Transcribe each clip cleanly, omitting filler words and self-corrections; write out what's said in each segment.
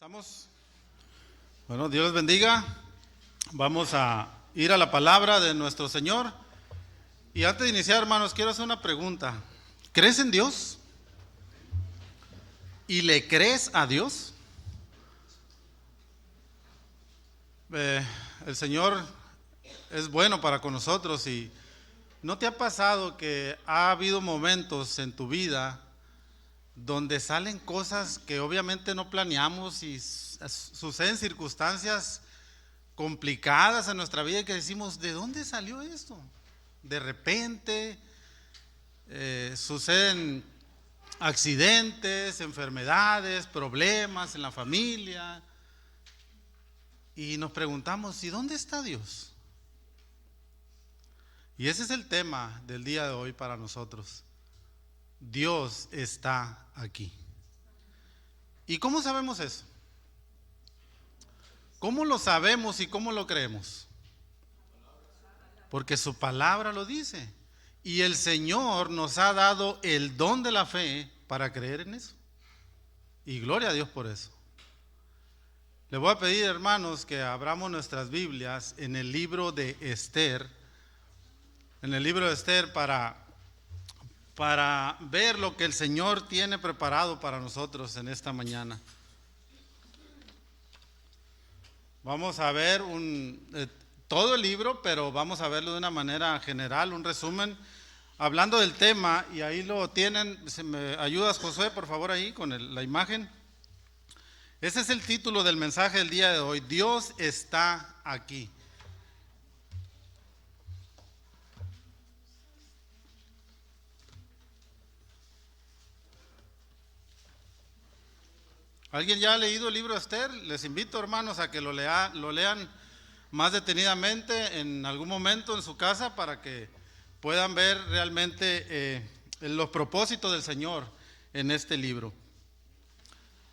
¿Estamos? Bueno, Dios les bendiga. Vamos a ir a la palabra de nuestro Señor. Y antes de iniciar, hermanos, quiero hacer una pregunta. ¿Crees en Dios? ¿Y le crees a Dios? El Señor es bueno para con nosotros. Y ¿no te ha pasado que ha habido momentos en tu vida donde salen cosas que obviamente no planeamos y suceden circunstancias complicadas en nuestra vida y que decimos, ¿de dónde salió esto? De repente suceden accidentes, enfermedades, problemas en la familia y nos preguntamos, ¿y dónde está Dios? Y ese es el tema del día de hoy para nosotros. Dios está aquí. ¿Y cómo sabemos eso? ¿Cómo lo sabemos y cómo lo creemos? Porque su palabra lo dice. Y el Señor nos ha dado el don de la fe para creer en eso. Y gloria a Dios por eso. Le voy a pedir, hermanos, que abramos nuestras Biblias en el libro de Esther. En el libro de Esther para ver lo que el Señor tiene preparado para nosotros en esta mañana. Vamos a ver todo el libro, pero vamos a verlo de una manera general, un resumen, hablando del tema, y ahí lo tienen. Si me ayudas, Josué, por favor, ahí con la imagen. Ese es el título del mensaje del día de hoy: Dios está aquí. ¿Alguien ya ha leído el libro de Esther? Les invito, hermanos, a que lo lean más detenidamente en algún momento en su casa para que puedan ver realmente los propósitos del Señor en este libro.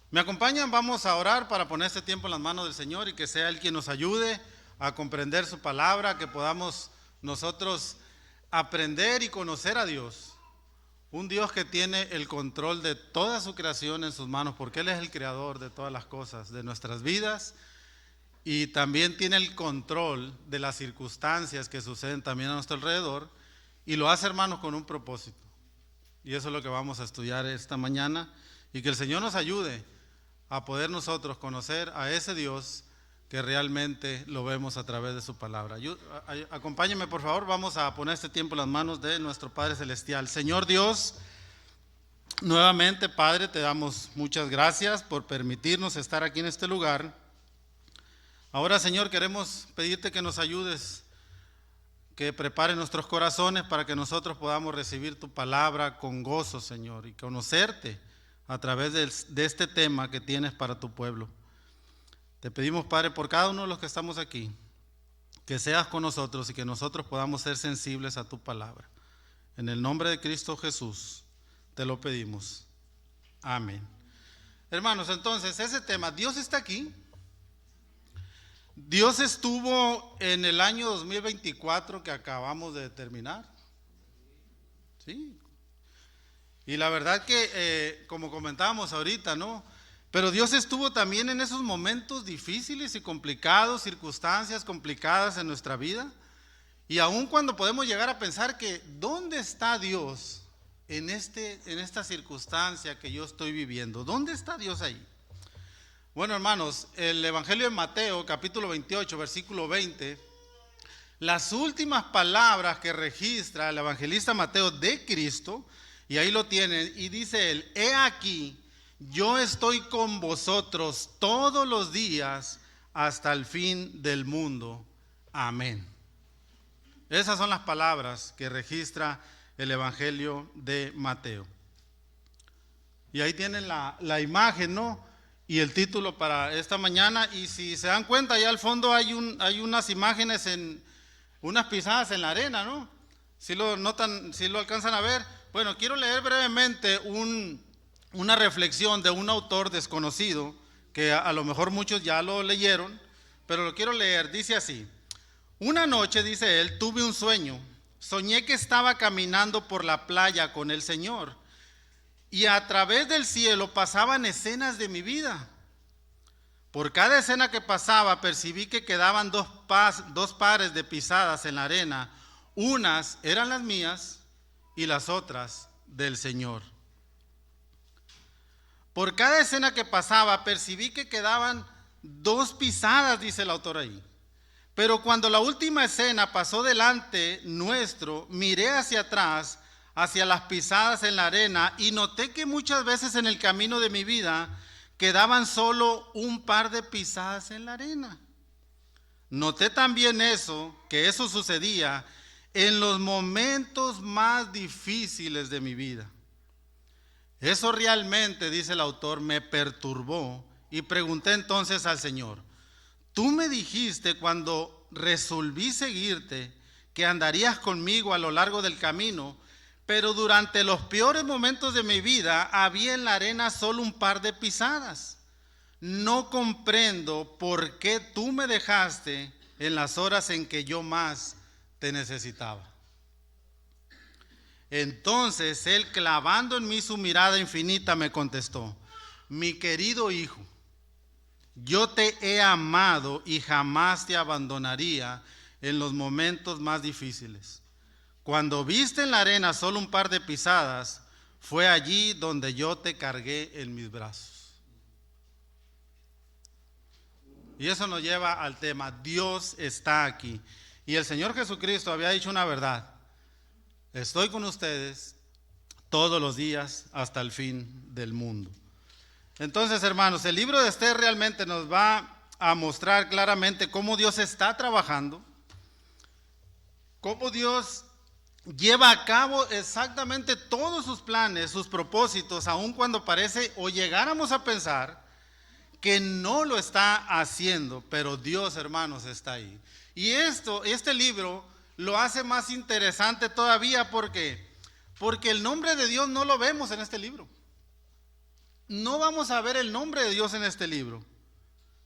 ¿Me acompañan? Vamos a orar para poner este tiempo en las manos del Señor y que sea Él quien nos ayude a comprender su palabra, que podamos nosotros aprender y conocer a Dios. Un Dios que tiene el control de toda su creación en sus manos, porque Él es el creador de todas las cosas, de nuestras vidas, y también tiene el control de las circunstancias que suceden también a nuestro alrededor, y lo hace, hermanos, con un propósito. Y eso es lo que vamos a estudiar esta mañana, y que el Señor nos ayude a poder nosotros conocer a ese Dios que realmente lo vemos a través de su palabra. Acompáñenme, por favor, vamos a poner este tiempo en las manos de nuestro Padre Celestial. Señor Dios, nuevamente, Padre, te damos muchas gracias por permitirnos estar aquí en este lugar. Ahora, Señor, queremos pedirte que nos ayudes, que prepare nuestros corazones para que nosotros podamos recibir tu palabra con gozo, Señor, y conocerte a través de este tema que tienes para tu pueblo. Te pedimos, Padre, por cada uno de los que estamos aquí, que seas con nosotros y que nosotros podamos ser sensibles a tu palabra. En el nombre de Cristo Jesús te lo pedimos. Amén. Hermanos, entonces, ese tema, Dios está aquí. Dios estuvo en el año 2024 que acabamos de terminar. Sí. Y la verdad que, como comentábamos ahorita, ¿no? Pero Dios estuvo también en esos momentos difíciles y complicados, circunstancias complicadas en nuestra vida. Y aun cuando podemos llegar a pensar que ¿dónde está Dios en esta circunstancia que yo estoy viviendo? ¿Dónde está Dios ahí? Bueno, hermanos, el Evangelio de Mateo, capítulo 28, versículo 20, las últimas palabras que registra el evangelista Mateo de Cristo, y ahí lo tienen, y dice él: he aquí, yo estoy con vosotros todos los días hasta el fin del mundo. Amén. Esas son las palabras que registra el Evangelio de Mateo. Y ahí tienen la imagen, ¿no? Y el título para esta mañana. Y si se dan cuenta, allá al fondo hay unas imágenes, unas pisadas en la arena, ¿no? Si lo notan, si lo alcanzan a ver. Bueno, quiero leer brevemente una reflexión de un autor desconocido, que a lo mejor muchos ya lo leyeron, pero lo quiero leer. Dice así: una noche, dice él, tuve un sueño. Soñé que estaba caminando por la playa con el Señor y a través del cielo pasaban escenas de mi vida. Por cada escena que pasaba, percibí que quedaban dos pares de pisadas en la arena. Unas eran las mías y las otras del Señor. Por cada escena que pasaba, percibí que quedaban dos pisadas, dice el autor ahí. Pero cuando la última escena pasó delante nuestro, miré hacia atrás, hacia las pisadas en la arena, y noté que muchas veces en el camino de mi vida quedaban solo un par de pisadas en la arena. Noté también que eso sucedía en los momentos más difíciles de mi vida. Eso realmente, dice el autor, me perturbó y pregunté entonces al Señor: tú me dijiste cuando resolví seguirte que andarías conmigo a lo largo del camino, pero durante los peores momentos de mi vida había en la arena solo un par de pisadas. No comprendo por qué tú me dejaste en las horas en que yo más te necesitaba. Entonces él, clavando en mí su mirada infinita, me contestó: mi querido hijo, yo te he amado y jamás te abandonaría en los momentos más difíciles. Cuando viste en la arena solo un par de pisadas, fue allí donde yo te cargué en mis brazos. Y eso nos lleva al tema: Dios está aquí. Y el Señor Jesucristo había dicho una verdad: estoy con ustedes todos los días hasta el fin del mundo. Entonces, hermanos, el libro de Esther realmente nos va a mostrar claramente cómo Dios está trabajando, cómo Dios lleva a cabo exactamente todos sus planes, sus propósitos, aun cuando parece o llegáramos a pensar que no lo está haciendo, pero Dios, hermanos, está ahí. Y este libro lo hace más interesante todavía porque el nombre de Dios no lo vemos en este libro. No vamos a ver el nombre de Dios en este libro.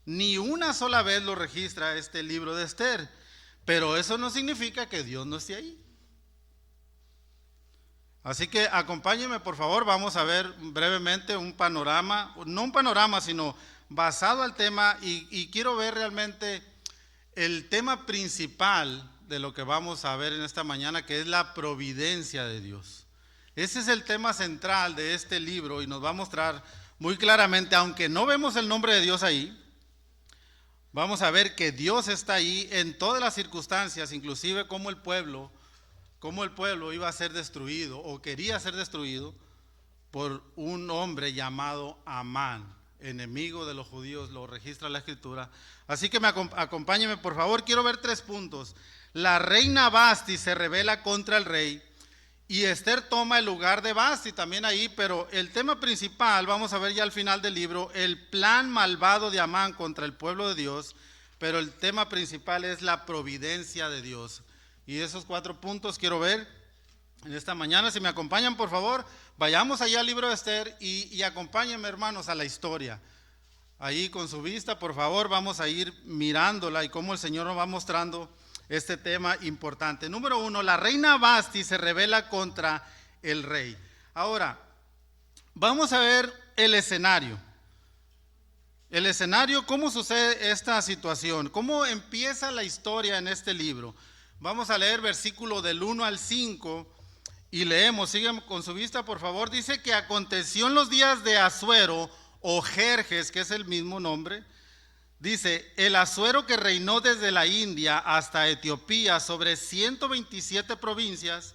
Ni una sola vez lo registra este libro de Esther. Pero eso no significa que Dios no esté ahí. Así que acompáñenme, por favor. Vamos a ver brevemente un panorama, no un panorama, sino basado al tema, y quiero ver realmente el tema principal de lo que vamos a ver en esta mañana, que es la providencia de Dios. Ese es el tema central de este libro y nos va a mostrar muy claramente, aunque no vemos el nombre de Dios ahí, vamos a ver que Dios está ahí en todas las circunstancias, inclusive cómo el pueblo iba a ser destruido o quería ser destruido por un hombre llamado Amán, enemigo de los judíos, lo registra la Escritura. Así que acompáñenme, por favor. Quiero ver 3 puntos. La reina Vasti se rebela contra el rey y Esther toma el lugar de Vasti también ahí, pero el tema principal, vamos a ver ya al final del libro, el plan malvado de Amán contra el pueblo de Dios, pero el tema principal es la providencia de Dios. Y esos 4 puntos quiero ver en esta mañana. Si me acompañan, por favor, vayamos allá al libro de Esther y acompáñenme, hermanos, a la historia. Ahí con su vista, por favor, vamos a ir mirándola y cómo el Señor nos va mostrando este tema importante. Número 1, la reina Vasti se rebela contra el rey. Ahora, vamos a ver el escenario. El escenario, cómo sucede esta situación, cómo empieza la historia en este libro. Vamos a leer versículo del 1 al 5 y leemos, sigan con su vista, por favor. Dice que aconteció en los días de Asuero o Jerjes, que es el mismo nombre. Dice, el Asuero que reinó desde la India hasta Etiopía sobre 127 provincias,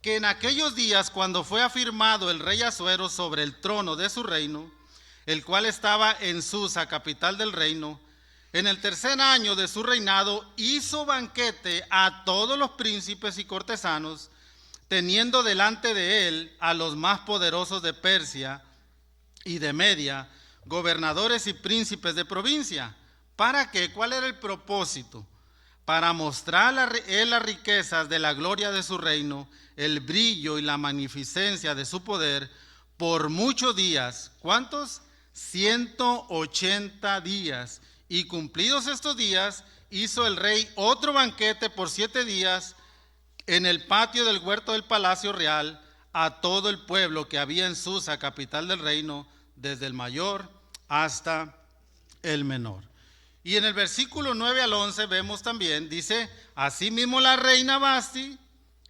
que en aquellos días, cuando fue afirmado el rey Asuero sobre el trono de su reino, el cual estaba en Susa, capital del reino, en el 3er año de su reinado, hizo banquete a todos los príncipes y cortesanos, teniendo delante de él a los más poderosos de Persia y de Media, gobernadores y príncipes de provincia. ¿Para qué? ¿Cuál era el propósito? Para mostrar las riquezas de la gloria de su reino, el brillo y la magnificencia de su poder por muchos días. ¿Cuántos? 180 días. Y cumplidos estos días, hizo el rey otro banquete por 7 días en el patio del huerto del palacio real a todo el pueblo que había en Susa, capital del reino, desde el mayor hasta el menor. Y en el versículo 9 al 11 vemos también, dice, asimismo la reina Vasti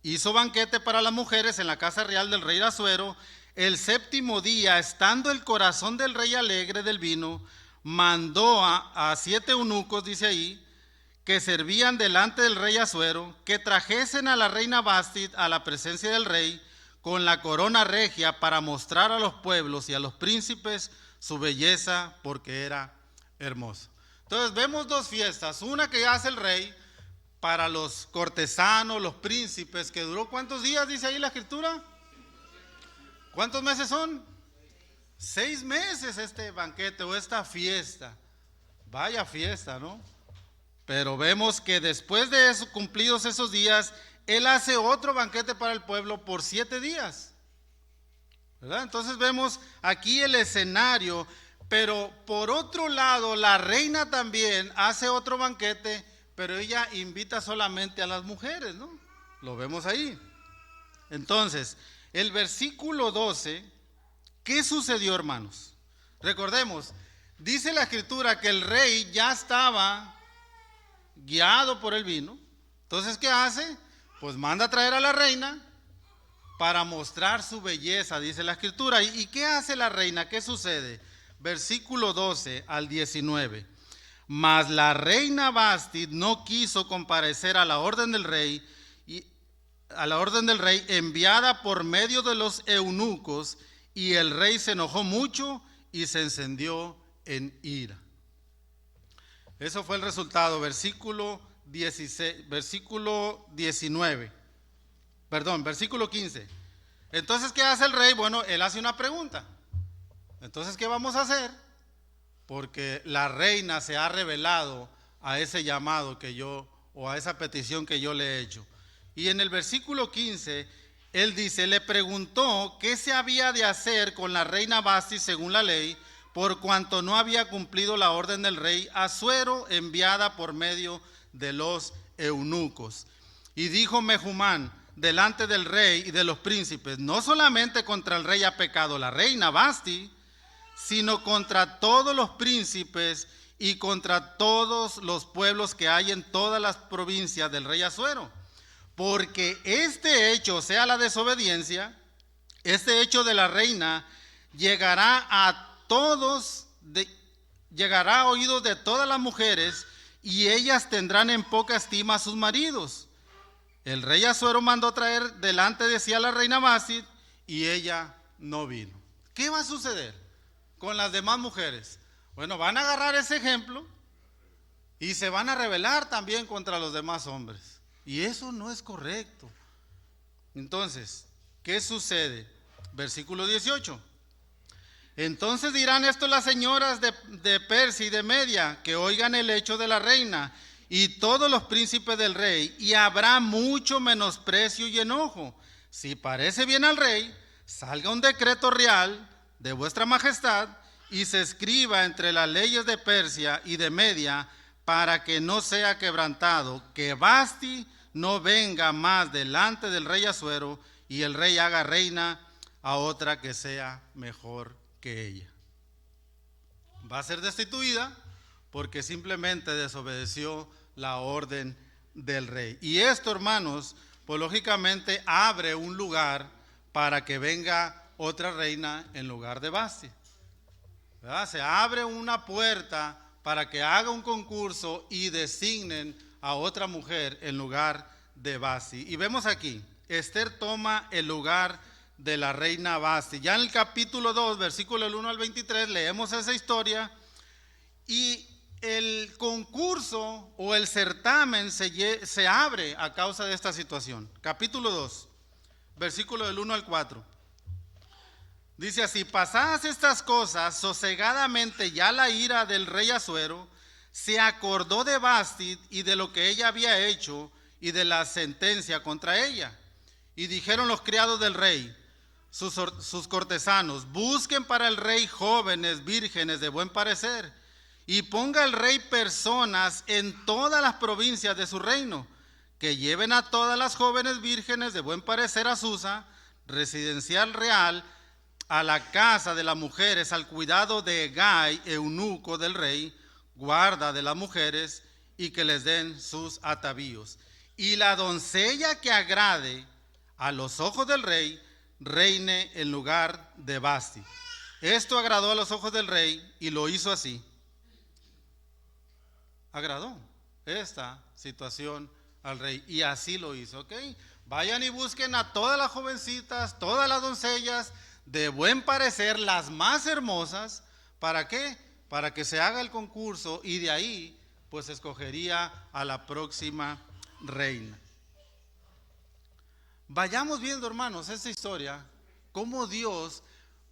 hizo banquete para las mujeres en la casa real del rey Asuero. El séptimo día, estando el corazón del rey alegre del vino, mandó a 7 eunucos, dice ahí, que servían delante del rey Asuero, que trajesen a la reina Vasti a la presencia del rey con la corona regia para mostrar a los pueblos y a los príncipes su belleza, porque era hermosa. Entonces vemos dos fiestas, una que hace el rey para los cortesanos, los príncipes, que duró ¿cuántos días dice ahí la escritura? ¿Cuántos meses son? 6 meses este banquete o esta fiesta. Vaya fiesta, ¿no? Pero vemos que después de eso, cumplidos esos días, él hace otro banquete para el pueblo por 7 días. ¿Verdad? Entonces vemos aquí el escenario, pero por otro lado, la reina también hace otro banquete, pero ella invita solamente a las mujeres, ¿no? Lo vemos ahí. Entonces, el versículo 12, ¿qué sucedió, hermanos? Recordemos, dice la escritura que el rey ya estaba guiado por el vino. Entonces, ¿qué hace? Pues manda a traer a la reina para mostrar su belleza, dice la escritura. ¿Y qué hace la reina? ¿Qué sucede? Versículo 12 al 19. Mas la reina Vasti no quiso comparecer a la orden del rey, enviada por medio de los eunucos, y el rey se enojó mucho y se encendió en ira. Eso fue el resultado, versículo 15. Entonces, ¿qué hace el rey? Bueno, él hace una pregunta. Entonces, ¿qué vamos a hacer? Porque la reina se ha revelado a ese llamado o a esa petición que yo le he hecho. Y en el versículo 15, él dice, le preguntó qué se había de hacer con la reina Vasti según la ley, por cuanto no había cumplido la orden del rey Asuero enviada por medio de los eunucos. Y dijo Mehumán delante del rey y de los príncipes, no solamente contra el rey ha pecado la reina Vasti, sino contra todos los príncipes y contra todos los pueblos que hay en todas las provincias del rey Asuero. Porque este hecho, o sea la desobediencia, este hecho de la reina, llegará a oídos de todas las mujeres, y ellas tendrán en poca estima a sus maridos. El rey Asuero mandó traer delante de sí a la reina Vasti, y ella no vino. ¿Qué va a suceder con las demás mujeres? Bueno, van a agarrar ese ejemplo y se van a rebelar también contra los demás hombres. Y eso no es correcto. Entonces, ¿qué sucede? Versículo 18. Entonces dirán esto las señoras de Persia y de Media, que oigan el hecho de la reina y todos los príncipes del rey, y habrá mucho menosprecio y enojo. Si parece bien al rey, salga un decreto real de vuestra majestad y se escriba entre las leyes de Persia y de Media, para que no sea quebrantado, que Vasti no venga más delante del rey Asuero, y el rey haga reina a otra que sea mejor que ella. Va a ser destituida porque simplemente desobedeció la orden del rey. Y esto, hermanos, pues lógicamente abre un lugar para que venga otra reina en lugar de Vasti. ¿Verdad? Se abre una puerta para que haga un concurso y designen a otra mujer en lugar de Vasti. Y vemos aquí, Esther toma el lugar de la reina Vasti. Ya en el capítulo 2, versículo del 1 al 23, leemos esa historia, y el concurso o el certamen se abre a causa de esta situación. Capítulo 2, versículo del 1 al 4. Dice así: pasadas estas cosas, sosegadamente ya la ira del rey Asuero se acordó de Vasti y de lo que ella había hecho y de la sentencia contra ella. Y dijeron los criados del rey, sus cortesanos, busquen para el rey jóvenes vírgenes de buen parecer, y ponga el rey personas en todas las provincias de su reino, que lleven a todas las jóvenes vírgenes de buen parecer a Susa, residencial real, a la casa de las mujeres, al cuidado de Hegai, eunuco del rey, guarda de las mujeres y que les den sus atavíos. Y la doncella que agrade a los ojos del rey, reine en lugar de Vasti. Esto agradó a los ojos del rey y lo hizo así. Agradó esta situación al rey y así lo hizo, ¿ok? Vayan y busquen a todas las jovencitas, todas las doncellas de buen parecer, las más hermosas. ¿Para qué? Para que se haga el concurso y de ahí pues escogería a la próxima reina. Vayamos viendo, hermanos, esta historia, cómo Dios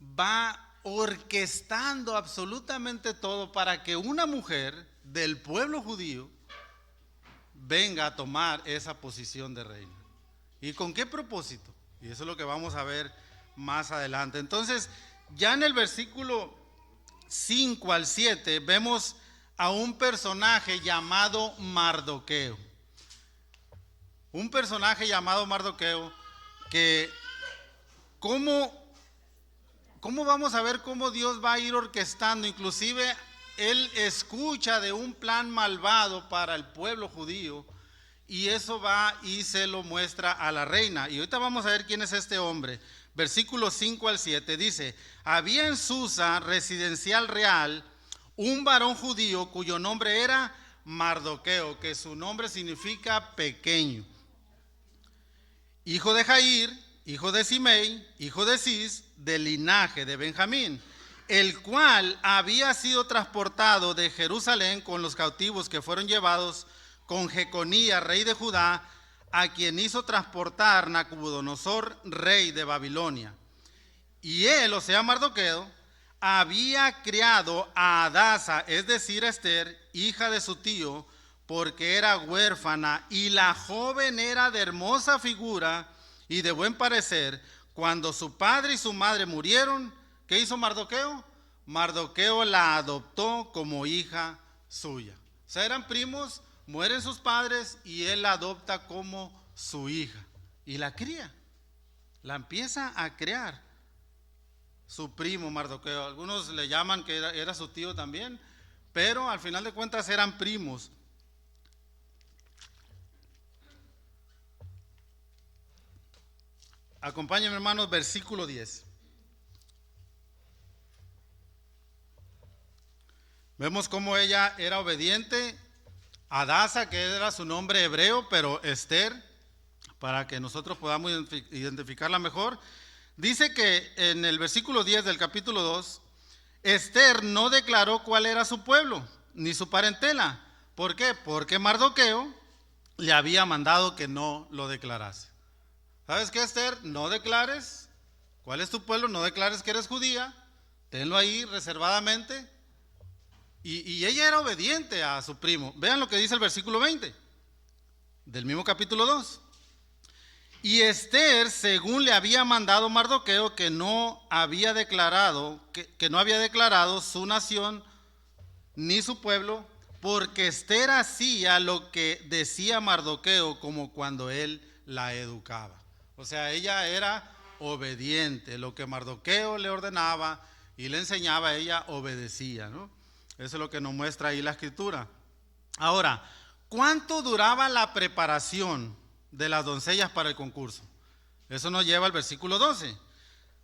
va orquestando absolutamente todo para que una mujer del pueblo judío venga a tomar esa posición de reina. ¿Y con qué propósito? Y eso es lo que vamos a ver más adelante. Entonces, ya en el versículo 5 al 7 vemos a un personaje llamado Mardoqueo. Un personaje llamado Mardoqueo que ¿cómo vamos a ver cómo Dios va a ir orquestando? Inclusive él escucha de un plan malvado para el pueblo judío y eso va y se lo muestra a la reina. Y ahorita vamos a ver quién es este hombre. Versículos 5 al 7 dice: había en Susa, residencial real, un varón judío cuyo nombre era Mardoqueo, que su nombre significa pequeño, hijo de Jair, hijo de Simei, hijo de Cis, del linaje de Benjamín, el cual había sido transportado de Jerusalén con los cautivos que fueron llevados con Jeconías, rey de Judá, a quien hizo transportar Nabucodonosor, rey de Babilonia. Y él, o sea Mardoqueo, había criado a Hadasa, es decir, a Esther, hija de su tío, porque era huérfana, y la joven era de hermosa figura y de buen parecer. Cuando su padre y su madre murieron, ¿qué hizo Mardoqueo? Mardoqueo la adoptó como hija suya. O sea, eran primos, mueren sus padres y él la adopta como su hija. Y la cría, la empieza a criar su primo Mardoqueo. Algunos le llaman que era su tío también, pero al final de cuentas eran primos. Acompáñenme, hermanos, versículo 10. Vemos cómo ella era obediente. Hadasa, que era su nombre hebreo, pero Esther, para que nosotros podamos identificarla mejor, dice que en el versículo 10 del capítulo 2, Esther no declaró cuál era su pueblo, ni su parentela. ¿Por qué? Porque Mardoqueo le había mandado que no lo declarase. ¿Sabes qué, Esther? No declares cuál es tu pueblo, no declares que eres judía, tenlo ahí reservadamente. Y ella era obediente a su primo. Vean lo que dice el versículo 20 del mismo capítulo 2. Y Esther, según le había mandado Mardoqueo, que no había declarado su nación ni su pueblo, porque Esther hacía lo que decía Mardoqueo, como cuando él la educaba. O sea, ella era obediente. Lo que Mardoqueo le ordenaba y le enseñaba, ella obedecía, ¿no? Eso es lo que nos muestra ahí la escritura. Ahora, ¿cuánto duraba la preparación de las doncellas para el concurso? Eso nos lleva al versículo 12.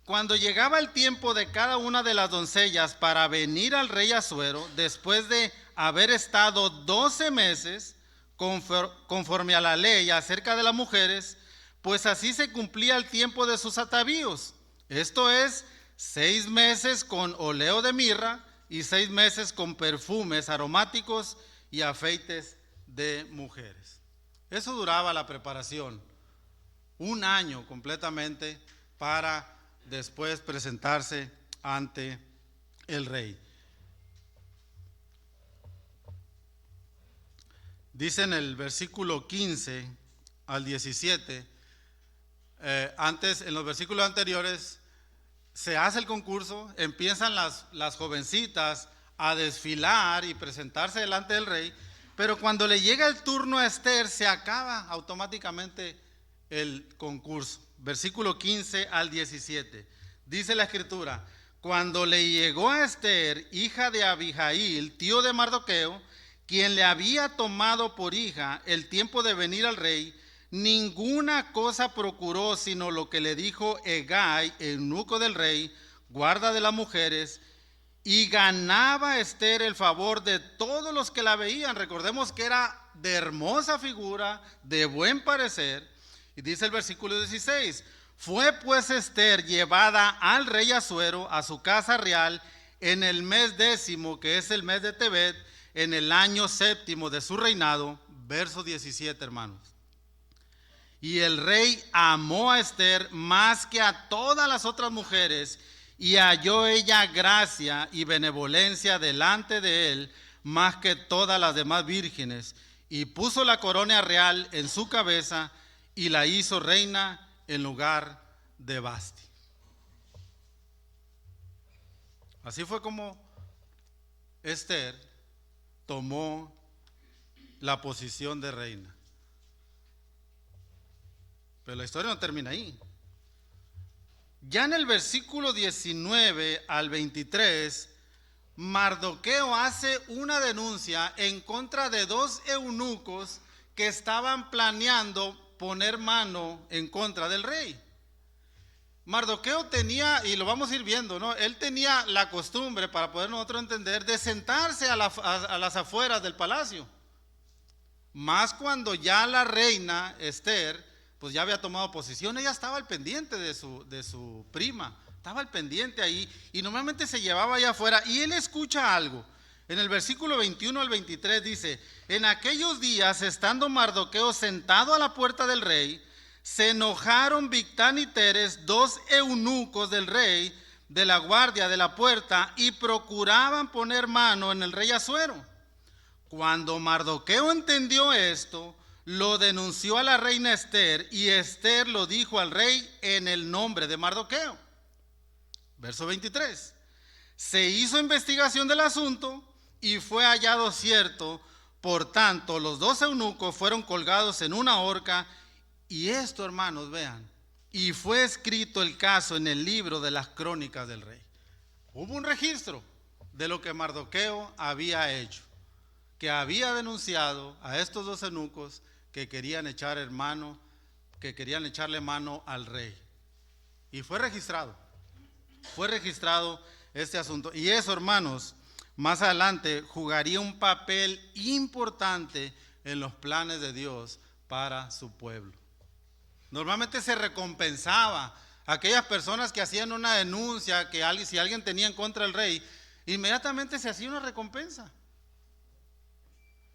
Cuando llegaba el tiempo de cada una de las doncellas para venir al rey Asuero, después de haber estado 12 meses conforme a la ley acerca de las mujeres, pues así se cumplía el tiempo de sus atavíos. Esto es, 6 meses con oleo de mirra y 6 meses con perfumes aromáticos y afeites de mujeres. Eso duraba la preparación, 1 año completamente, para después presentarse ante el rey. Dice en el versículo 15 al 17, en los versículos anteriores, se hace el concurso, empiezan las jovencitas a desfilar y presentarse delante del rey, pero cuando le llega el turno a Esther, se acaba automáticamente el concurso. Versículo 15 al 17, dice la escritura: cuando le llegó a Esther, hija de Abihail, tío de Mardoqueo, quien le había tomado por hija el tiempo de venir al rey, ninguna cosa procuró sino lo que le dijo Hegai, eunuco del rey, guarda de las mujeres, y ganaba Esther el favor de todos los que la veían. Recordemos que era de hermosa figura, de buen parecer. Y dice el versículo 16, fue pues Esther llevada al rey Asuero a su casa real en el mes 10, que es el mes de Tebet, en el año 7 de su reinado. Verso 17, hermanos. Y el rey amó a Esther más que a todas las otras mujeres, y halló ella gracia y benevolencia delante de él más que todas las demás vírgenes, y puso la corona real en su cabeza y la hizo reina en lugar de Vasti. Así fue como Esther tomó la posición de reina. Pero la historia no termina ahí. Ya en el versículo 19 al 23, Mardoqueo hace una denuncia en contra de dos eunucos que estaban planeando poner mano en contra del rey. Mardoqueo tenía, y lo vamos a ir viendo, ¿no? Él tenía la costumbre, para poder nosotros entender, de sentarse a las afueras del palacio. Más cuando ya la reina Esther pues ya había tomado posición, ella estaba al pendiente de su prima, estaba al pendiente ahí, y normalmente se llevaba allá afuera, y él escucha algo. En el versículo 21 al 23 dice, en aquellos días, estando Mardoqueo sentado a la puerta del rey, se enojaron Bigtán y Teres, dos eunucos del rey, de la guardia de la puerta, y procuraban poner mano en el rey Asuero. Cuando Mardoqueo entendió esto, lo denunció a la reina Esther, y Esther lo dijo al rey en el nombre de Mardoqueo. Verso 23. Se hizo investigación del asunto y fue hallado cierto. Por tanto, los dos eunucos fueron colgados en una horca. Y esto, hermanos, vean, y fue escrito el caso en el libro de las crónicas del rey. Hubo un registro de lo que Mardoqueo había hecho, que había denunciado a estos dos eunucos que querían echarle mano al rey. Y fue registrado este asunto. Y eso, hermanos, más adelante jugaría un papel importante en los planes de Dios para su pueblo. Normalmente se recompensaba a aquellas personas que hacían una denuncia, que si alguien tenía en contra del rey, inmediatamente se hacía una recompensa.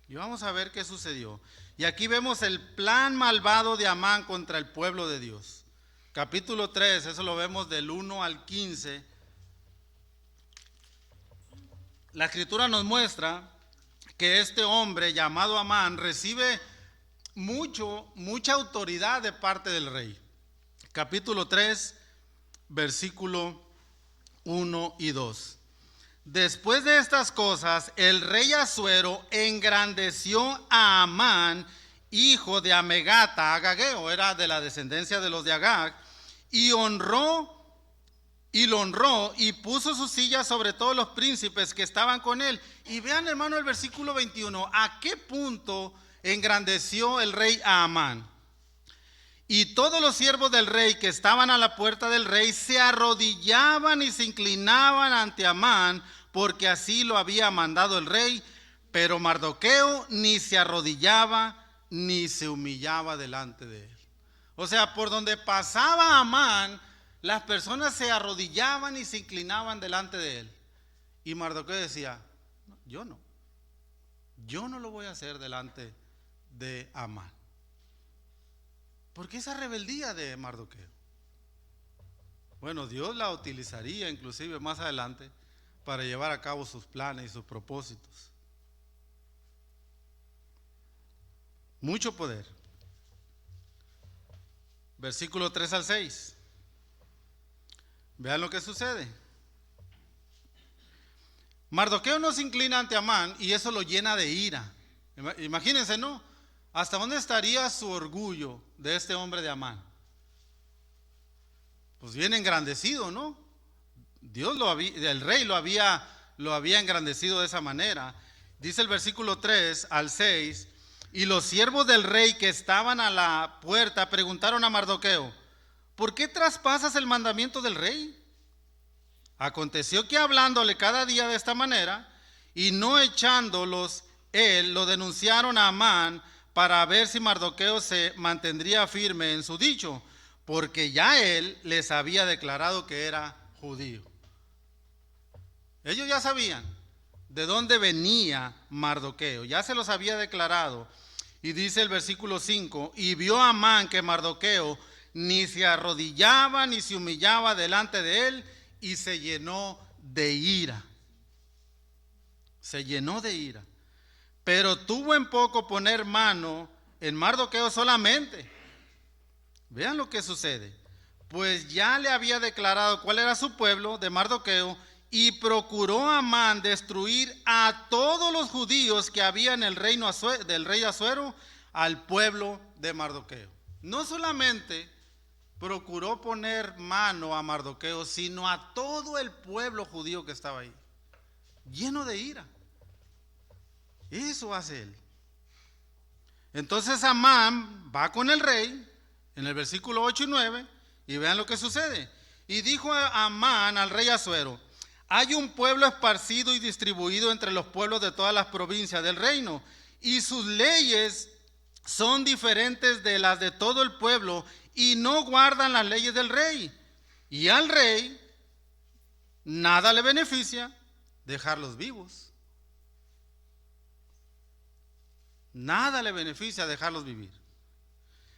Y vamos a ver qué sucedió. Y aquí vemos el plan malvado de Amán contra el pueblo de Dios. Capítulo 3, eso lo vemos del 1 al 15. La escritura nos muestra que este hombre llamado Amán recibe mucha autoridad de parte del rey. Capítulo 3, versículo 1 y 2. Después de estas cosas, el rey Asuero engrandeció a Amán, hijo de Amegata, agageo, era de la descendencia de los de Agag, y lo honró y puso su silla sobre todos los príncipes que estaban con él. Y vean, hermano, el versículo 21, ¿a qué punto engrandeció el rey a Amán? Y todos los siervos del rey que estaban a la puerta del rey se arrodillaban y se inclinaban ante Amán, porque así lo había mandado el rey. Pero Mardoqueo ni se arrodillaba ni se humillaba delante de él. O sea, por donde pasaba Amán, las personas se arrodillaban y se inclinaban delante de él. Y Mardoqueo decía, yo no lo voy a hacer delante de Amán. ¿Por qué esa rebeldía de Mardoqueo? Bueno, Dios la utilizaría inclusive más adelante para llevar a cabo sus planes y sus propósitos. Mucho poder. Versículo 3 al 6. Vean lo que sucede. Mardoqueo no se inclina ante Amán y eso lo llena de ira. Imagínense, ¿no? ¿Hasta dónde estaría su orgullo de este hombre de Amán? Pues bien engrandecido, ¿no? el rey lo había engrandecido de esa manera. Dice el versículo 3 al 6, y los siervos del rey que estaban a la puerta preguntaron a Mardoqueo: ¿por qué traspasas el mandamiento del rey? Aconteció que hablándole cada día de esta manera, y no echándolos él, lo denunciaron a Amán para ver si Mardoqueo se mantendría firme en su dicho, porque ya él les había declarado que era judío. Ellos ya sabían de dónde venía Mardoqueo, ya se los había declarado. Y dice el versículo 5, y vio Amán que Mardoqueo ni se arrodillaba ni se humillaba delante de él, y se llenó de ira. Se llenó de ira. Pero tuvo en poco poner mano en Mardoqueo solamente. Vean lo que sucede. Pues ya le había declarado cuál era su pueblo de Mardoqueo, y procuró Amán destruir a todos los judíos que había en el reino del rey Asuero, al pueblo de Mardoqueo. No solamente procuró poner mano a Mardoqueo, sino a todo el pueblo judío que estaba ahí, lleno de ira. Eso hace él. Entonces Amán va con el rey, en el versículo 8 y 9, y vean lo que sucede. Y dijo a Amán al rey Asuero: hay un pueblo esparcido y distribuido entre los pueblos de todas las provincias del reino, y sus leyes son diferentes de las de todo el pueblo, y no guardan las leyes del rey. Y al rey nada le beneficia dejarlos vivos. Nada le beneficia dejarlos vivir.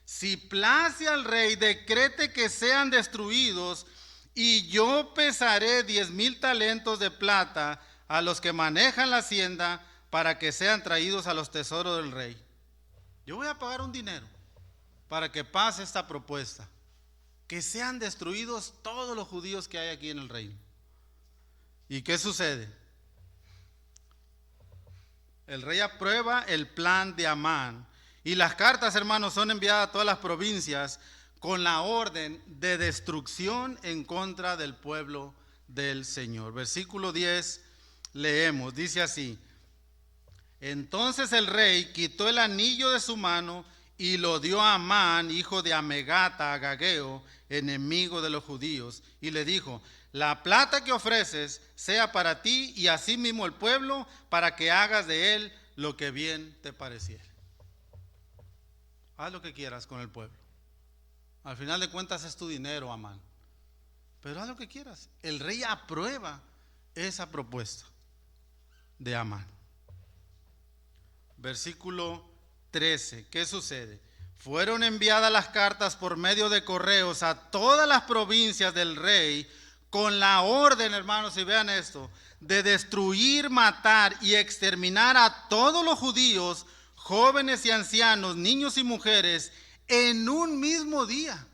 Si place al rey, decrete que sean destruidos, y yo pesaré 10,000 talentos de plata a los que manejan la hacienda para que sean traídos a los tesoros del rey. Yo voy a pagar un dinero para que pase esta propuesta, que sean destruidos todos los judíos que hay aquí en el reino. ¿Y qué sucede? El rey aprueba el plan de Amán, y las cartas, hermanos, son enviadas a todas las provincias con la orden de destrucción en contra del pueblo del Señor. Versículo 10 leemos, dice así: entonces el rey quitó el anillo de su mano y lo dio a Amán, hijo de Amegata, agageo, enemigo de los judíos, y le dijo: la plata que ofreces sea para ti y asimismo el pueblo, para que hagas de él lo que bien te pareciere. Haz lo que quieras con el pueblo. Al final de cuentas es tu dinero, Amán, pero haz lo que quieras. El rey aprueba esa propuesta de Amán. Versículo 13, ¿qué sucede? Fueron enviadas las cartas por medio de correos a todas las provincias del rey, con la orden, hermanos, y vean esto, de destruir, matar y exterminar a todos los judíos, jóvenes y ancianos, niños y mujeres, en un mismo día.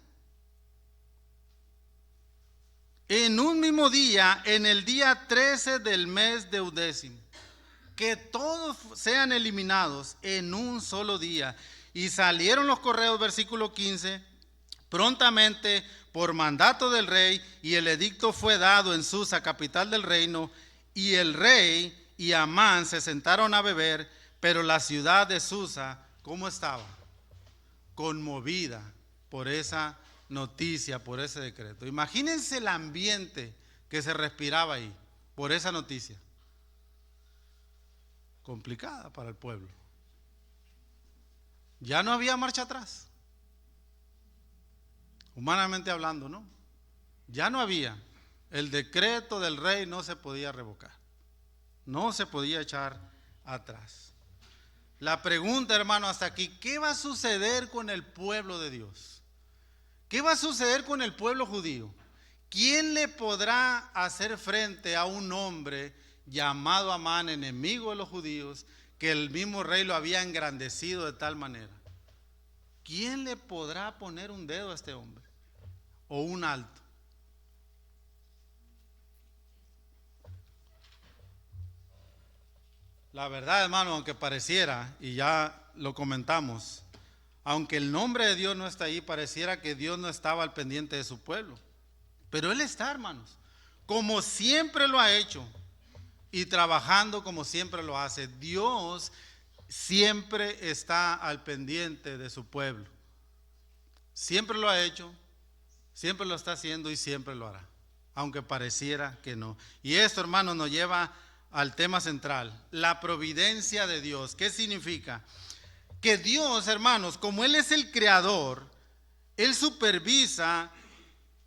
En un mismo día, en el día 13 del mes deudécimo. Que todos sean eliminados en un solo día. Y salieron los correos, versículo 15, prontamente por mandato del rey, y el edicto fue dado en Susa, capital del reino, y el rey y Amán se sentaron a beber, pero la ciudad de Susa, ¿cómo estaba? Conmovida por esa noticia, por ese decreto. Imagínense el ambiente que se respiraba ahí por esa noticia. Complicada para el pueblo. Ya no había marcha atrás, humanamente hablando, ¿no? Ya no había. El decreto del rey no se podía revocar, no se podía echar atrás. La pregunta, hermano, hasta aquí: ¿qué va a suceder con el pueblo de Dios? ¿Qué va a suceder con el pueblo judío? ¿Quién le podrá hacer frente a un hombre llamado Amán, enemigo de los judíos, que el mismo rey lo había engrandecido de tal manera? ¿Quién le podrá poner un dedo a este hombre? O un alto. La verdad, hermano, aunque pareciera, y ya lo comentamos, aunque el nombre de Dios no está ahí, pareciera que Dios no estaba al pendiente de su pueblo. Pero Él está, hermanos. como siempre lo ha hecho y trabajando como siempre lo hace. Dios siempre está al pendiente de su pueblo. Siempre lo ha hecho, siempre lo está haciendo y siempre lo hará, aunque pareciera que no. Y esto, hermanos, nos lleva al tema central, la providencia de Dios. ¿Qué significa? Que Dios, hermanos, como Él es el creador, Él supervisa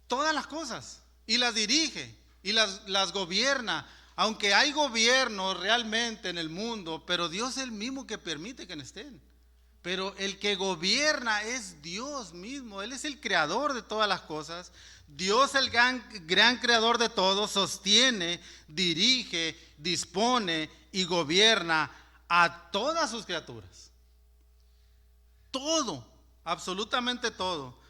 todas las cosas y las dirige y las gobierna. Aunque hay gobierno realmente en el mundo, pero Dios es el mismo que permite que estén. Pero el que gobierna es Dios mismo. Él es el creador de todas las cosas. Dios, el gran creador de todo, sostiene, dirige, dispone y gobierna a todas sus criaturas. Todo, absolutamente todo.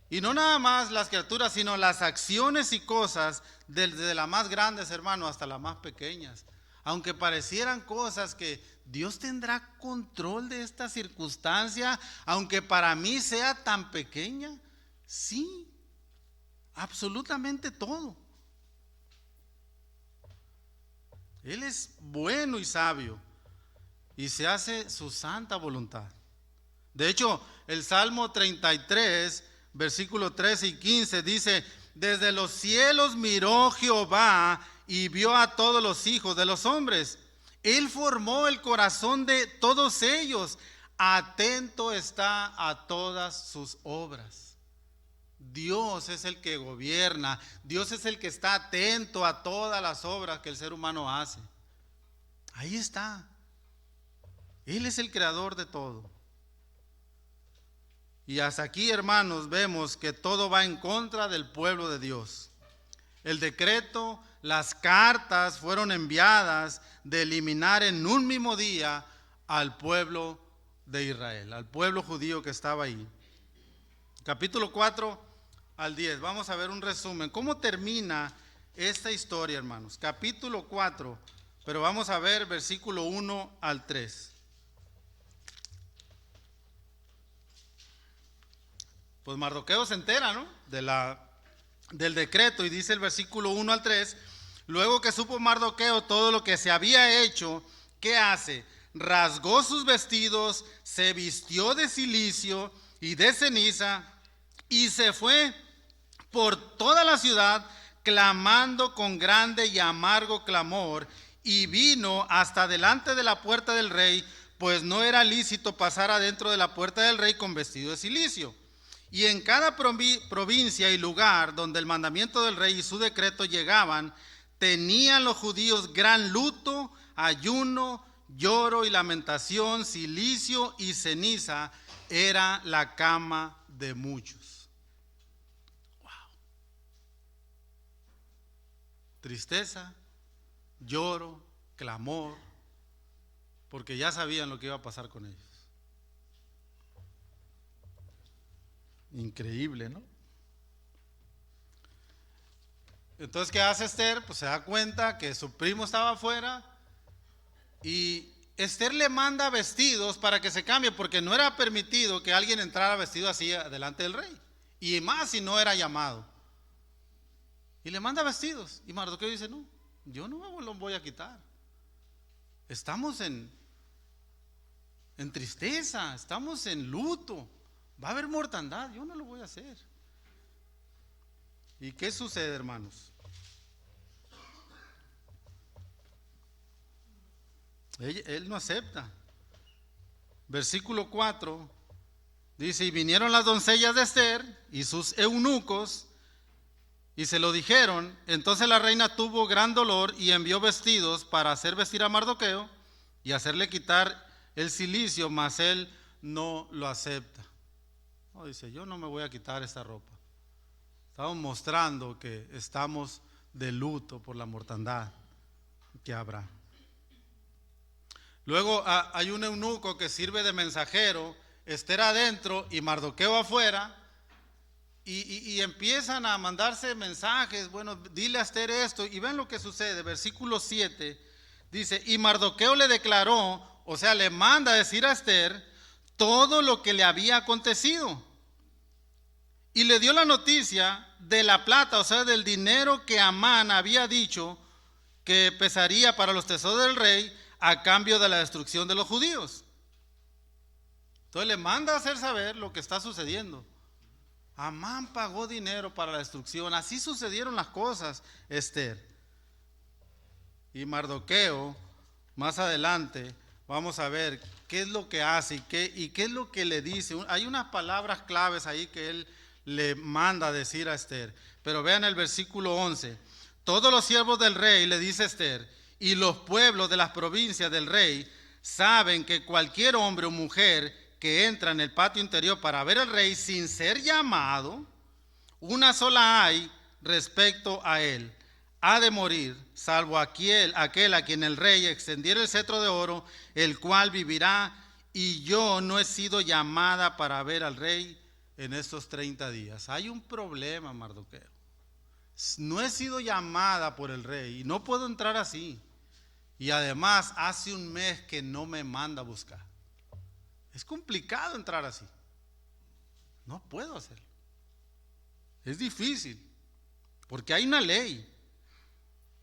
Y no nada más las criaturas, sino las acciones y cosas, desde las más grandes, hermano, hasta las más pequeñas. Aunque parecieran cosas que Dios tendrá control de esta circunstancia, aunque para mí sea tan pequeña, sí, absolutamente todo. Él es bueno y sabio y se hace su santa voluntad. De hecho, el Salmo 33, versículos 13 y 15 dice: desde los cielos miró Jehová y vio a todos los hijos de los hombres. Él formó el corazón de todos ellos. Atento está a todas sus obras. Dios es el que gobierna. Dios es el que está atento a todas las obras que el ser humano hace. Ahí está. Él es el creador de todo. Y hasta aquí, hermanos, vemos que todo va en contra del pueblo de Dios. El decreto, las cartas fueron enviadas de eliminar en un mismo día al pueblo de Israel, al pueblo judío que estaba ahí. Capítulo 4 al 10. Vamos a ver un resumen. ¿Cómo termina esta historia, hermanos? Capítulo 4, pero vamos a ver versículo 1 al 3. Pues Mardoqueo se entera, ¿no?, del decreto, y dice el versículo 1 al 3, luego que supo Mardoqueo todo lo que se había hecho, ¿qué hace? Rasgó sus vestidos, se vistió de cilicio y de ceniza, y se fue por toda la ciudad, clamando con grande y amargo clamor, y vino hasta delante de la puerta del rey, pues no era lícito pasar adentro de la puerta del rey con vestido de cilicio. Y en cada provincia y lugar donde el mandamiento del rey y su decreto llegaban, tenían los judíos gran luto, ayuno, lloro y lamentación, cilicio y ceniza era la cama de muchos. Wow. Tristeza, lloro, clamor, porque ya sabían lo que iba a pasar con ellos. Increíble, ¿no? Entonces, ¿qué hace Esther? Pues se da cuenta que su primo estaba afuera y Esther le manda vestidos para que se cambie, porque no era permitido que alguien entrara vestido así delante del rey, y más si no era llamado. Y le manda vestidos, y Mardoqueo dice: no, yo no me los voy a quitar. Estamos en tristeza, estamos en luto. Va a haber mortandad, yo no lo voy a hacer. ¿Y qué sucede, hermanos? Él no acepta. Versículo 4 dice: y vinieron las doncellas de Esther y sus eunucos y se lo dijeron. Entonces la reina tuvo gran dolor y envió vestidos para hacer vestir a Mardoqueo y hacerle quitar el cilicio, mas él no lo acepta. No, dice: yo no me voy a quitar esta ropa. Estamos mostrando que estamos de luto por la mortandad que habrá. Luego hay un eunuco que sirve de mensajero, Esther adentro y Mardoqueo afuera, y empiezan a mandarse mensajes. Bueno, dile a Esther esto, y ven lo que sucede. Versículo 7 dice: y Mardoqueo le declaró, o sea, le manda a decir a Esther todo lo que le había acontecido. y le dio la noticia de la plata, o sea, del dinero que Amán había dicho que pesaría para los tesoros del rey a cambio de la destrucción de los judíos. Entonces le manda a hacer saber lo que está sucediendo. Amán pagó dinero para la destrucción. Así sucedieron las cosas, Esther. Y Mardoqueo, más adelante, vamos a ver qué es lo que hace y qué es lo que le dice. Hay unas palabras claves ahí que él le manda a decir a Esther. Pero vean el versículo 11. Todos los siervos del rey, le dice Esther, y los pueblos de las provincias del rey saben que cualquier hombre o mujer que entra en el patio interior para ver al rey sin ser llamado, una sola hay respecto a él. Ha de morir, salvo aquel a quien el rey extendiera el cetro de oro, el cual vivirá, y yo no he sido llamada para ver al rey en estos 30 días. Hay un problema, Mardoqueo. No he sido llamada por el rey y no puedo entrar así. Y además hace un mes que no me manda a buscar. Es complicado entrar así. No puedo hacerlo. Es difícil, porque hay una ley.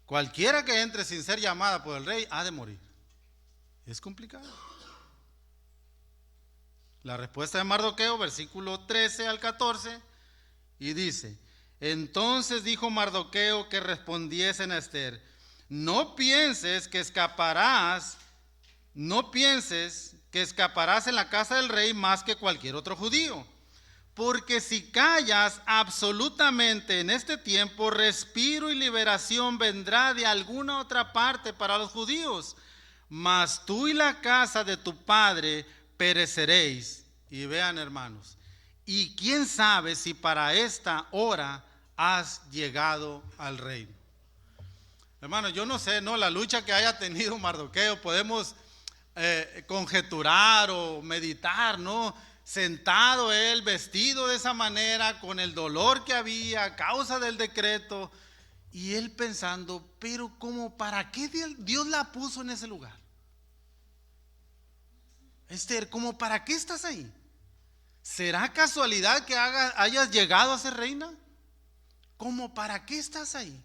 Cualquiera que entre sin ser llamada por el rey ha de morir. Es complicado. La respuesta de Mardoqueo, versículo 13 al 14, y dice: entonces dijo Mardoqueo que respondiesen a Esther: no pienses que escaparás en la casa del rey más que cualquier otro judío, porque si callas absolutamente en este tiempo, respiro y liberación vendrá de alguna otra parte para los judíos, mas tú y la casa de tu padre pereceréis. Y vean, hermanos, y quién sabe si para esta hora has llegado al reino. Hermano, yo no sé, la lucha que haya tenido Mardoqueo, podemos conjeturar o meditar, sentado él, vestido de esa manera, con el dolor que había a causa del decreto, y él pensando, pero ¿para qué Dios la puso en ese lugar? Esther, ¿para qué estás ahí? ¿Será casualidad que hayas llegado a ser reina? ¿Para qué estás ahí?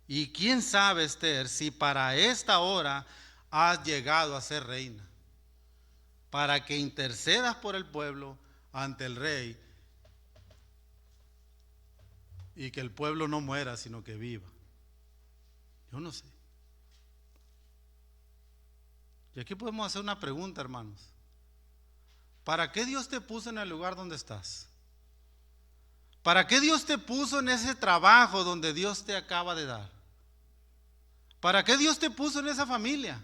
Y quién sabe, Esther, si para esta hora has llegado a ser reina, para que intercedas por el pueblo ante el rey y que el pueblo no muera, sino que viva. Yo no sé. Y aquí podemos hacer una pregunta, hermanos. ¿Para qué Dios te puso en el lugar donde estás? ¿Para qué Dios te puso en ese trabajo donde Dios te acaba de dar? ¿Para qué Dios te puso en esa familia?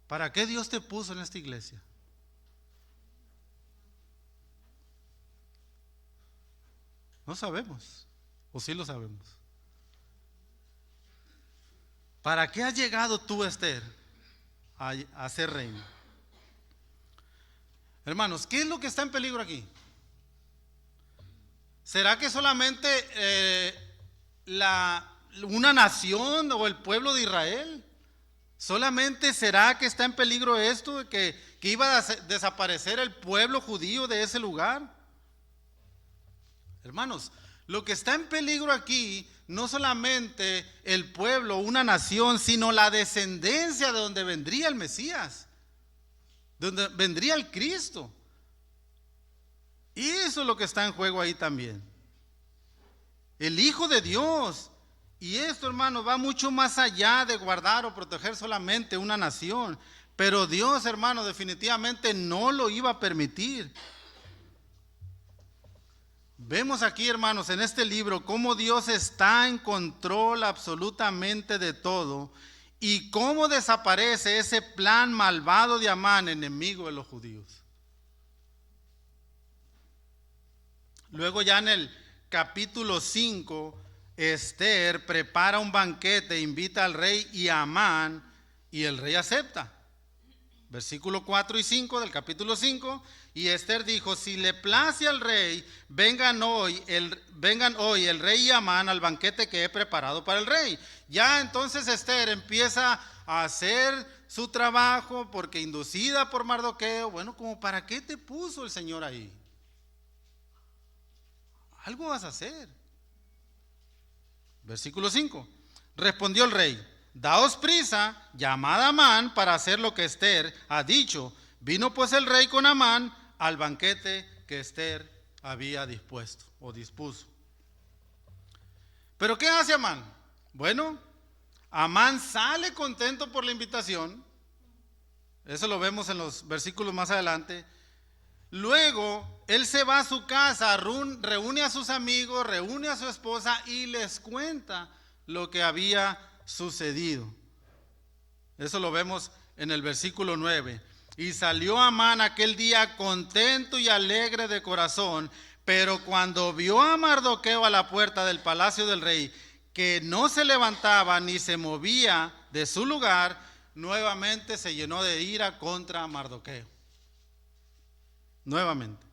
¿Para qué Dios te puso en esta iglesia? No sabemos, o sí lo sabemos. ¿Para qué has llegado tú, Esther, a ser reina? Hermanos, ¿qué es lo que está en peligro aquí? ¿Será que solamente una nación o el pueblo de Israel? ¿Solamente será que está en peligro esto, de que iba a desaparecer el pueblo judío de ese lugar? Hermanos, lo que está en peligro aquí no solamente el pueblo, una nación, sino la descendencia de donde vendría el Mesías, de donde vendría el Cristo. Y eso es lo que está en juego ahí también. El Hijo de Dios. Y esto, hermano, va mucho más allá de guardar o proteger solamente una nación. Pero Dios, hermano, definitivamente no lo iba a permitir. Vemos aquí, hermanos, en este libro cómo Dios está en control absolutamente de todo y cómo desaparece ese plan malvado de Amán, enemigo de los judíos. Luego ya en el capítulo 5, Esther prepara un banquete, invita al rey y a Amán, y el rey acepta. Versículo 4 y 5 del capítulo 5, y Esther dijo: si le place al rey, vengan hoy el rey y Amán al banquete que he preparado para el rey. Ya entonces Esther empieza a hacer su trabajo, porque inducida por Mardoqueo, bueno, ¿para qué te puso el Señor ahí? algo vas a hacer. Versículo 5. Respondió el rey: daos prisa, llamad a Amán para hacer lo que Ester ha dicho. Vino pues el rey con Amán al banquete que Ester había dispuesto o dispuso. ¿Pero qué hace Amán? Bueno, Amán sale contento por la invitación. Eso lo vemos en los versículos más adelante. Luego, él se va a su casa, reúne a sus amigos, reúne a su esposa y les cuenta lo que había sucedido. Eso lo vemos en el versículo 9. Y salió Amán aquel día contento y alegre de corazón, pero cuando vio a Mardoqueo a la puerta del palacio del rey, que no se levantaba ni se movía de su lugar, nuevamente se llenó de ira contra Mardoqueo. Nuevamente.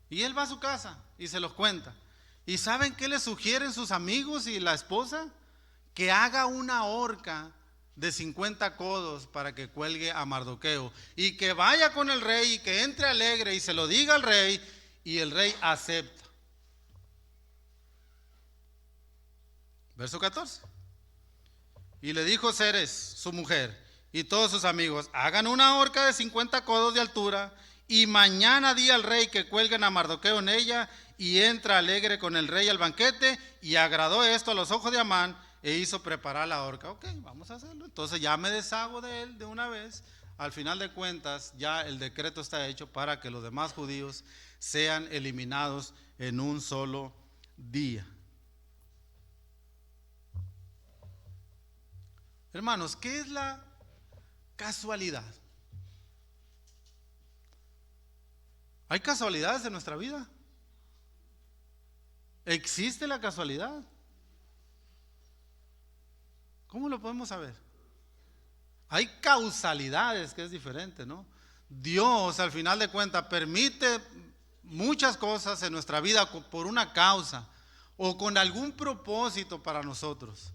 Y él va a su casa y se los cuenta. ¿Y saben qué le sugieren sus amigos y la esposa? Que haga una horca de 50 codos para que cuelgue a Mardoqueo y que vaya con el rey y que entre alegre y se lo diga al rey, y el rey acepta. Verso 14. Y le dijo Zeres, su mujer, y todos sus amigos: hagan una horca de 50 codos de altura, y mañana di al rey que cuelguen a Mardoqueo en ella, y entra alegre con el rey al banquete. Y agradó esto a los ojos de Amán, e hizo preparar la horca. Ok, vamos a hacerlo. Entonces ya me deshago de él de una vez. Al final de cuentas, ya el decreto está hecho para que los demás judíos sean eliminados en un solo día. Hermanos, ¿qué es la casualidad? ¿Hay casualidades en nuestra vida? ¿Existe la casualidad? ¿Cómo lo podemos saber? Hay causalidades, que es diferente, ¿no? Dios, al final de cuentas, permite muchas cosas en nuestra vida por una causa o con algún propósito para nosotros.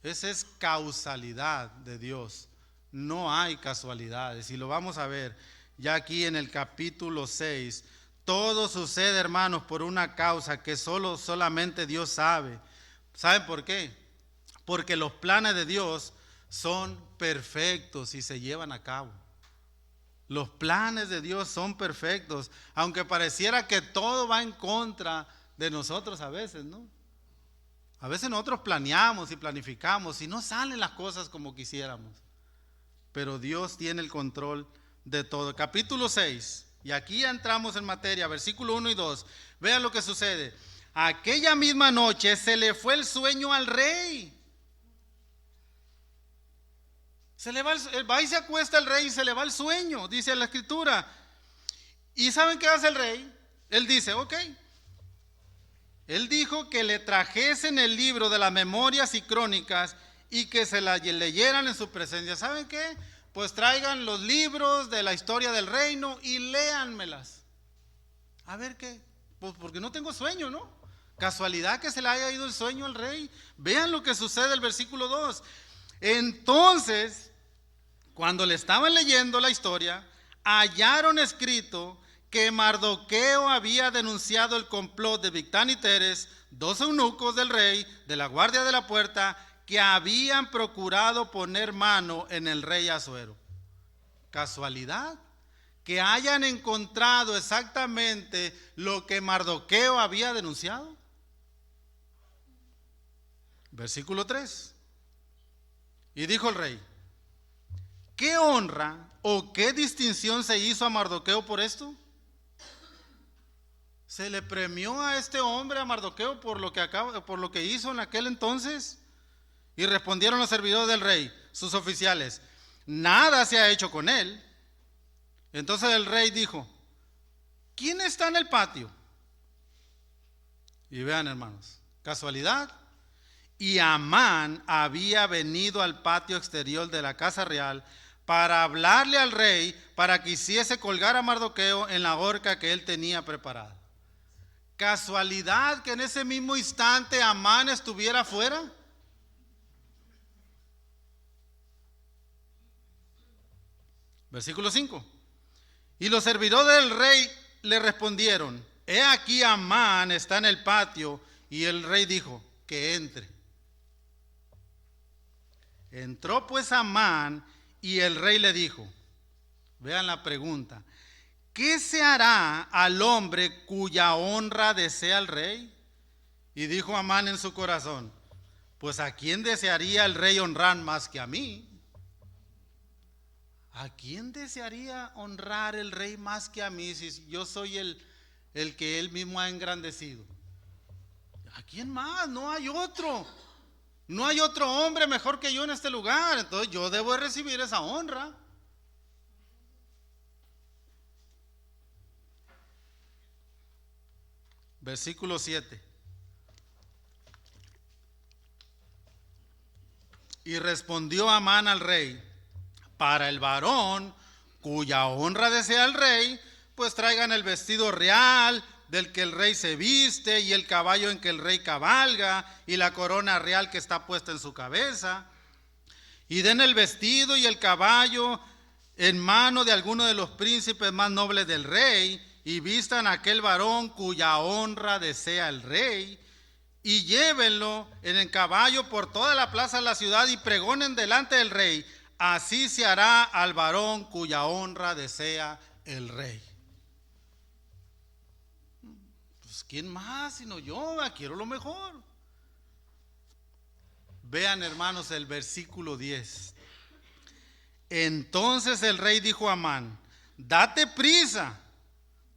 Esa es causalidad de Dios. No hay casualidades. Y lo vamos a ver ya aquí en el capítulo 6. Todo sucede, hermanos, por una causa que solamente Dios sabe. ¿Saben por qué? Porque los planes de Dios son perfectos y se llevan a cabo. Los planes de Dios son perfectos, aunque pareciera que todo va en contra de nosotros a veces, ¿no? A veces nosotros planeamos y planificamos y no salen las cosas como quisiéramos. Pero Dios tiene el control de todo. Capítulo 6, y aquí ya entramos en materia, versículo 1 y 2. Vean lo que sucede. Aquella misma noche se le fue el sueño al rey. Va y se acuesta el rey y se le va el sueño, dice la escritura. ¿Y saben qué hace el rey? Él dice, ok. Él dijo que le trajesen el libro de las memorias y crónicas y que se las leyeran en su presencia. ¿Saben qué? Pues traigan los libros de la historia del reino y léanmelas. A ver qué. Pues porque no tengo sueño, ¿no? Casualidad que se le haya ido el sueño al rey. Vean lo que sucede el versículo 2. Entonces, cuando le estaban leyendo la historia, hallaron escrito que Mardoqueo había denunciado el complot de Bigtán y Teres, dos eunucos del rey, de la guardia de la puerta, que habían procurado poner mano en el rey Asuero. ¿Casualidad? Que hayan encontrado exactamente lo que Mardoqueo había denunciado. Versículo 3. Y dijo el rey: ¿qué honra o qué distinción se hizo a Mardoqueo por esto? ¿Se le premió a este hombre, a Mardoqueo, por lo que hizo en aquel entonces? Y respondieron los servidores del rey, sus oficiales: nada se ha hecho con él. Entonces el rey dijo: ¿quién está en el patio? Y vean, hermanos, casualidad. Y Amán había venido al patio exterior de la casa real para hablarle al rey para que hiciese colgar a Mardoqueo en la horca que él tenía preparada. ¿Casualidad que en ese mismo instante Amán estuviera afuera? Versículo 5. Y los servidores del rey le respondieron: he aquí Amán está en el patio. Y el rey dijo, que entre. Entró pues Amán y el rey le dijo, vean la pregunta, ¿qué se hará al hombre cuya honra desea el rey? Y dijo Amán en su corazón, pues ¿a quién desearía el rey honrar más que a mí? ¿A quién desearía honrar el rey más que a mí si yo soy el que él mismo ha engrandecido? ¿A quién más? No hay otro. No hay otro hombre mejor que yo en este lugar. Entonces yo debo de recibir esa honra. Versículo 7. Y respondió Amán al rey, para el varón cuya honra desea el rey, pues traigan el vestido real del que el rey se viste, y el caballo en que el rey cabalga, y la corona real que está puesta en su cabeza. Y den el vestido y el caballo en mano de alguno de los príncipes más nobles del rey, y vistan a aquel varón cuya honra desea el rey, y llévenlo en el caballo por toda la plaza de la ciudad, y pregonen delante del rey, así se hará al varón cuya honra desea el rey. Pues ¿quién más sino yo? Quiero lo mejor. Vean, hermanos, el versículo 10. Entonces el rey dijo a Amán, date prisa,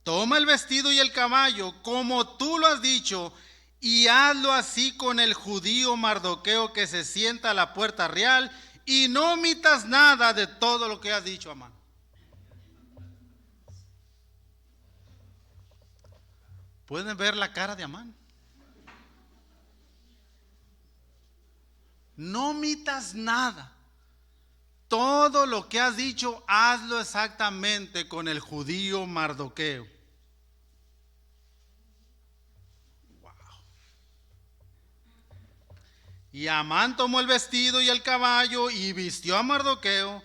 toma el vestido y el caballo, como tú lo has dicho, y hazlo así con el judío Mardoqueo que se sienta a la puerta real, y no omitas nada de todo lo que has dicho, Amán. ¿Pueden ver la cara de Amán? No omitas nada. Todo lo que has dicho, hazlo exactamente con el judío Mardoqueo. Wow. Y Amán tomó el vestido y el caballo y vistió a Mardoqueo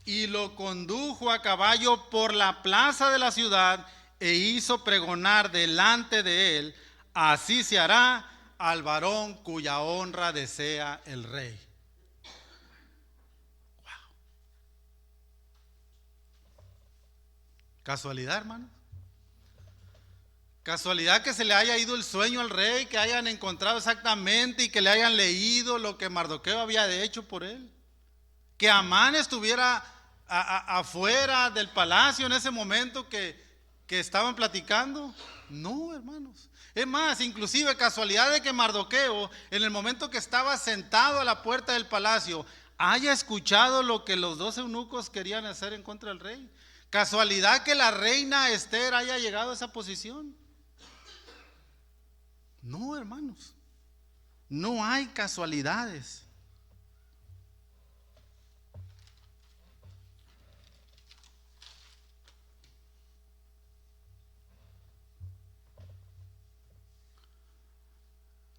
y lo condujo a caballo por la plaza de la ciudad e hizo pregonar delante de él, así se hará al varón cuya honra desea el rey. Wow. ¿Casualidad, hermano? ¿Casualidad que se le haya ido el sueño al rey, que hayan encontrado exactamente y que le hayan leído lo que Mardoqueo había hecho por él? Que Amán estuviera afuera del palacio en ese momento que estaban platicando. No, hermanos. Es más, inclusive casualidad de que Mardoqueo, en el momento que estaba sentado a la puerta del palacio, haya escuchado lo que los 12 eunucos querían hacer en contra del rey. Casualidad que la reina Esther haya llegado a esa posición. No, hermanos. No hay casualidades.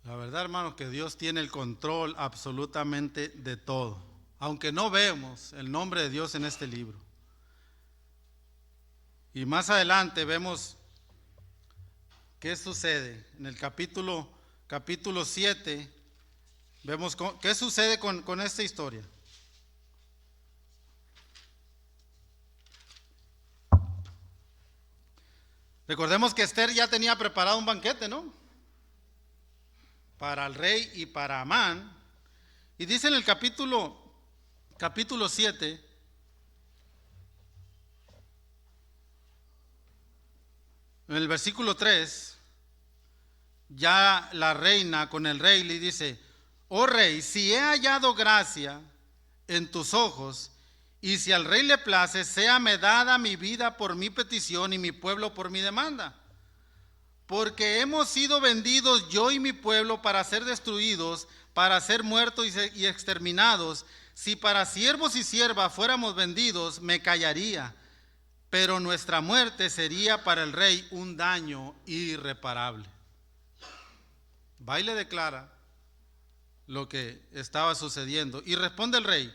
La verdad, hermanos, que Dios tiene el control absolutamente de todo, aunque no vemos el nombre de Dios en este libro. Y más adelante vemos qué sucede. En el capítulo 7, vemos qué sucede con esta historia. Recordemos que Esther ya tenía preparado un banquete, ¿no? Para el rey y para Amán. Y dice en el capítulo 7, en el versículo 3, ya la reina con el rey le dice, oh rey, si he hallado gracia en tus ojos, y si al rey le place, séame dada mi vida por mi petición y mi pueblo por mi demanda. Porque hemos sido vendidos yo y mi pueblo para ser destruidos, para ser muertos y exterminados. Si para siervos y siervas fuéramos vendidos, me callaría, pero nuestra muerte sería para el rey un daño irreparable. Va y le declara lo que estaba sucediendo. Y responde el rey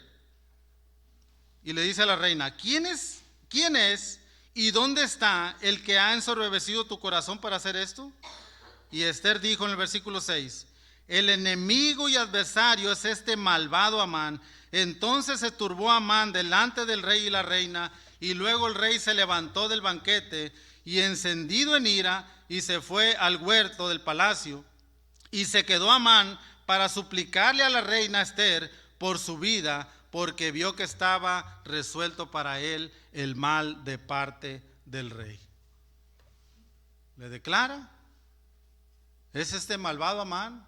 y le dice a la reina, ¿quién es ¿y dónde está el que ha ensoberbecido tu corazón para hacer esto? Y Esther dijo en el versículo 6, el enemigo y adversario es este malvado Amán. Entonces se turbó Amán delante del rey y la reina, y luego el rey se levantó del banquete y encendido en ira, y se fue al huerto del palacio, y se quedó Amán para suplicarle a la reina Esther por su vida, porque vio que estaba resuelto para él el mal de parte del rey. Le declara, ¿es este malvado Amán?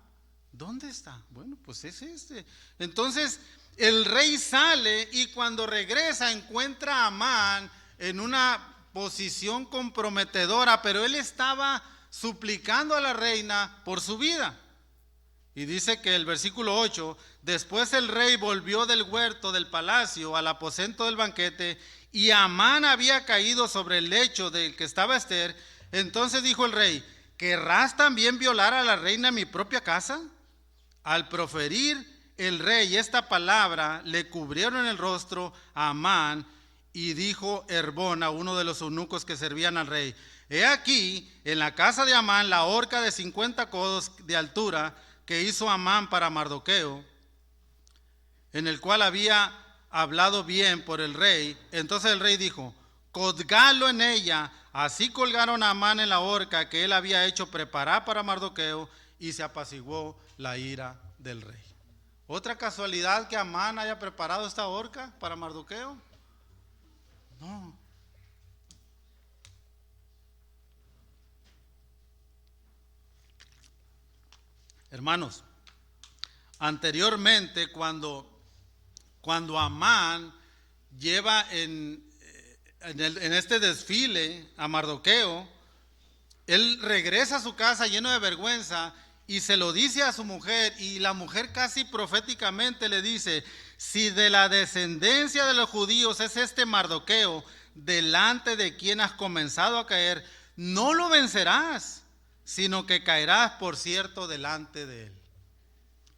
¿Dónde está? Bueno, pues es este. Entonces el rey sale y cuando regresa encuentra a Amán en una posición comprometedora, pero él estaba suplicando a la reina por su vida. Y dice que el versículo 8, después el rey volvió del huerto del palacio al aposento del banquete, y Amán había caído sobre el lecho del que estaba Esther. Entonces dijo el rey, ¿querrás también violar a la reina en mi propia casa? Al proferir el rey esta palabra, le cubrieron el rostro a Amán, y dijo Herbona, uno de los eunucos que servían al rey, he aquí en la casa de Amán la horca de 50 codos de altura que hizo Amán para Mardoqueo, en el cual había hablado bien por el rey. Entonces el rey dijo, colgalo en ella. Así colgaron a Amán en la horca que él había hecho preparar para Mardoqueo, y se apaciguó la ira del rey. ¿Otra casualidad que Amán haya preparado esta horca para Mardoqueo? No. Hermanos, anteriormente cuando Amán lleva en este desfile a Mardoqueo, él regresa a su casa lleno de vergüenza y se lo dice a su mujer, y la mujer casi proféticamente le dice, si de la descendencia de los judíos es este Mardoqueo, delante de quien has comenzado a caer, no lo vencerás, sino que caerás por cierto delante de él.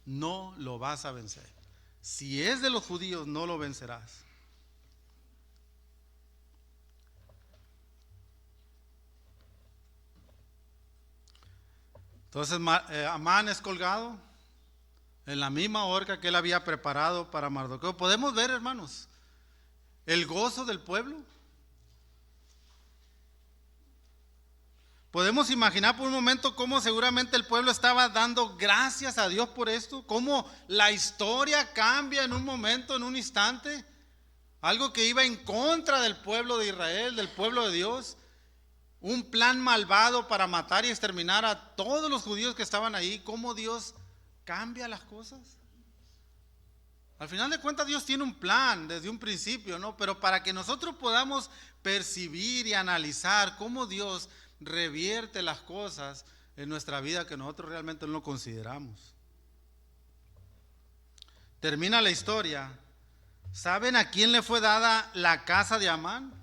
No lo vas a vencer. Si es de los judíos, no lo vencerás. Entonces Amán es colgado en la misma horca que él había preparado para Mardoqueo. Podemos ver, hermanos, el gozo del pueblo. Podemos imaginar por un momento cómo seguramente el pueblo estaba dando gracias a Dios por esto, cómo la historia cambia en un momento, en un instante. Algo que iba en contra del pueblo de Israel, del pueblo de Dios. Un plan malvado para matar y exterminar a todos los judíos que estaban ahí. ¿Cómo Dios cambia las cosas? Al final de cuentas Dios tiene un plan desde un principio, ¿no? Pero para que nosotros podamos percibir y analizar cómo Dios revierte las cosas en nuestra vida que nosotros realmente no lo consideramos. Termina la historia. ¿Saben a quién le fue dada la casa de Amán?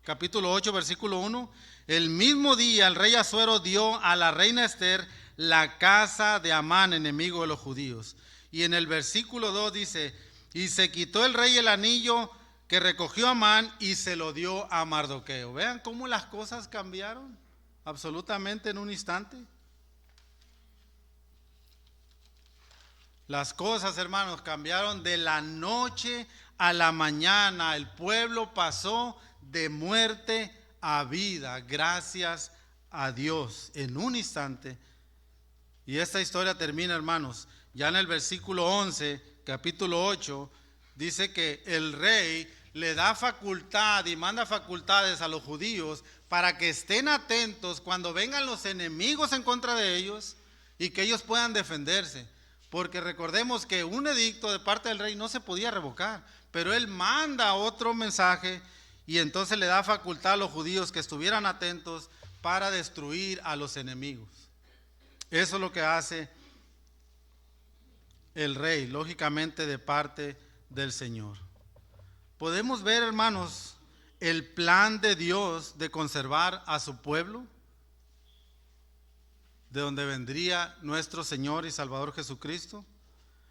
Capítulo 8, versículo 1. El mismo día el rey Asuero dio a la reina Esther la casa de Amán, enemigo de los judíos. Y en el versículo 2 dice, y se quitó el rey el anillo que recogió Amán y se lo dio a Mardoqueo. Vean cómo las cosas cambiaron absolutamente en un instante. Las cosas, hermanos, cambiaron de la noche a la mañana. El pueblo pasó de muerte a vida, gracias a Dios, en un instante. Y esta historia termina, hermanos, ya en el versículo 11, capítulo 8, dice que el rey le da facultad y manda facultades a los judíos para que estén atentos cuando vengan los enemigos en contra de ellos y que ellos puedan defenderse. Porque recordemos que un edicto de parte del rey no se podía revocar, pero él manda otro mensaje y entonces le da facultad a los judíos que estuvieran atentos para destruir a los enemigos. Eso es lo que hace el rey, lógicamente de parte del Señor. Podemos ver, hermanos, el plan de Dios de conservar a su pueblo, de donde vendría nuestro Señor y Salvador Jesucristo.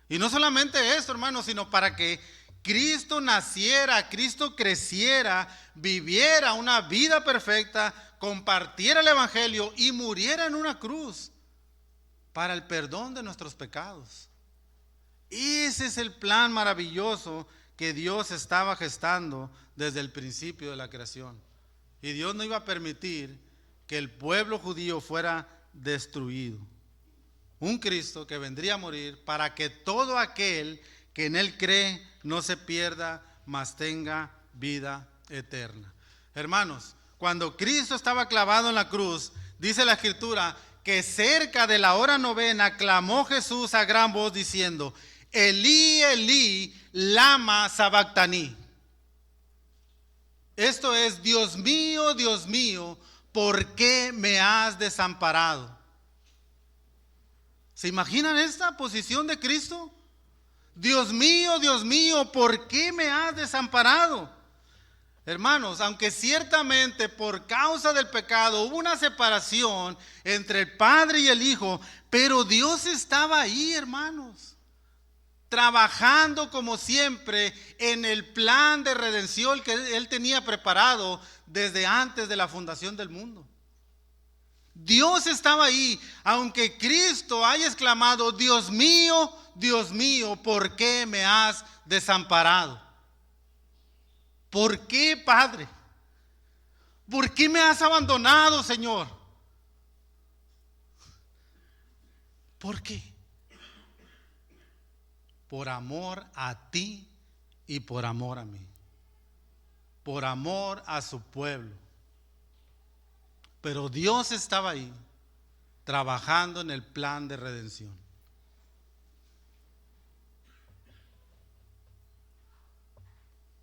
Y no solamente esto, hermanos, sino para que Cristo naciera, Cristo creciera, viviera una vida perfecta, compartiera el evangelio y muriera en una cruz para el perdón de nuestros pecados. Ese es el plan maravilloso que Dios estaba gestando desde el principio de la creación. Y Dios no iba a permitir que el pueblo judío fuera destruido. Un Cristo que vendría a morir para que todo aquel que en Él cree no se pierda, mas tenga vida eterna. Hermanos, cuando Cristo estaba clavado en la cruz, dice la Escritura que cerca de la hora novena clamó Jesús a gran voz diciendo: Elí, Elí, lama sabactani. Esto es: Dios mío, ¿por qué me has desamparado? ¿Se imaginan esta posición de Cristo? Dios mío, ¿por qué me has desamparado? Hermanos, aunque ciertamente por causa del pecado hubo una separación entre el Padre y el Hijo, pero Dios estaba ahí, hermanos, trabajando como siempre en el plan de redención que Él tenía preparado desde antes de la fundación del mundo. Dios estaba ahí, aunque Cristo haya exclamado: Dios mío, ¿por qué me has desamparado? ¿Por qué, Padre? ¿Por qué me has abandonado, Señor? ¿Por qué? Por amor a ti y por amor a mí. Por amor a su pueblo. Pero Dios estaba ahí, trabajando en el plan de redención.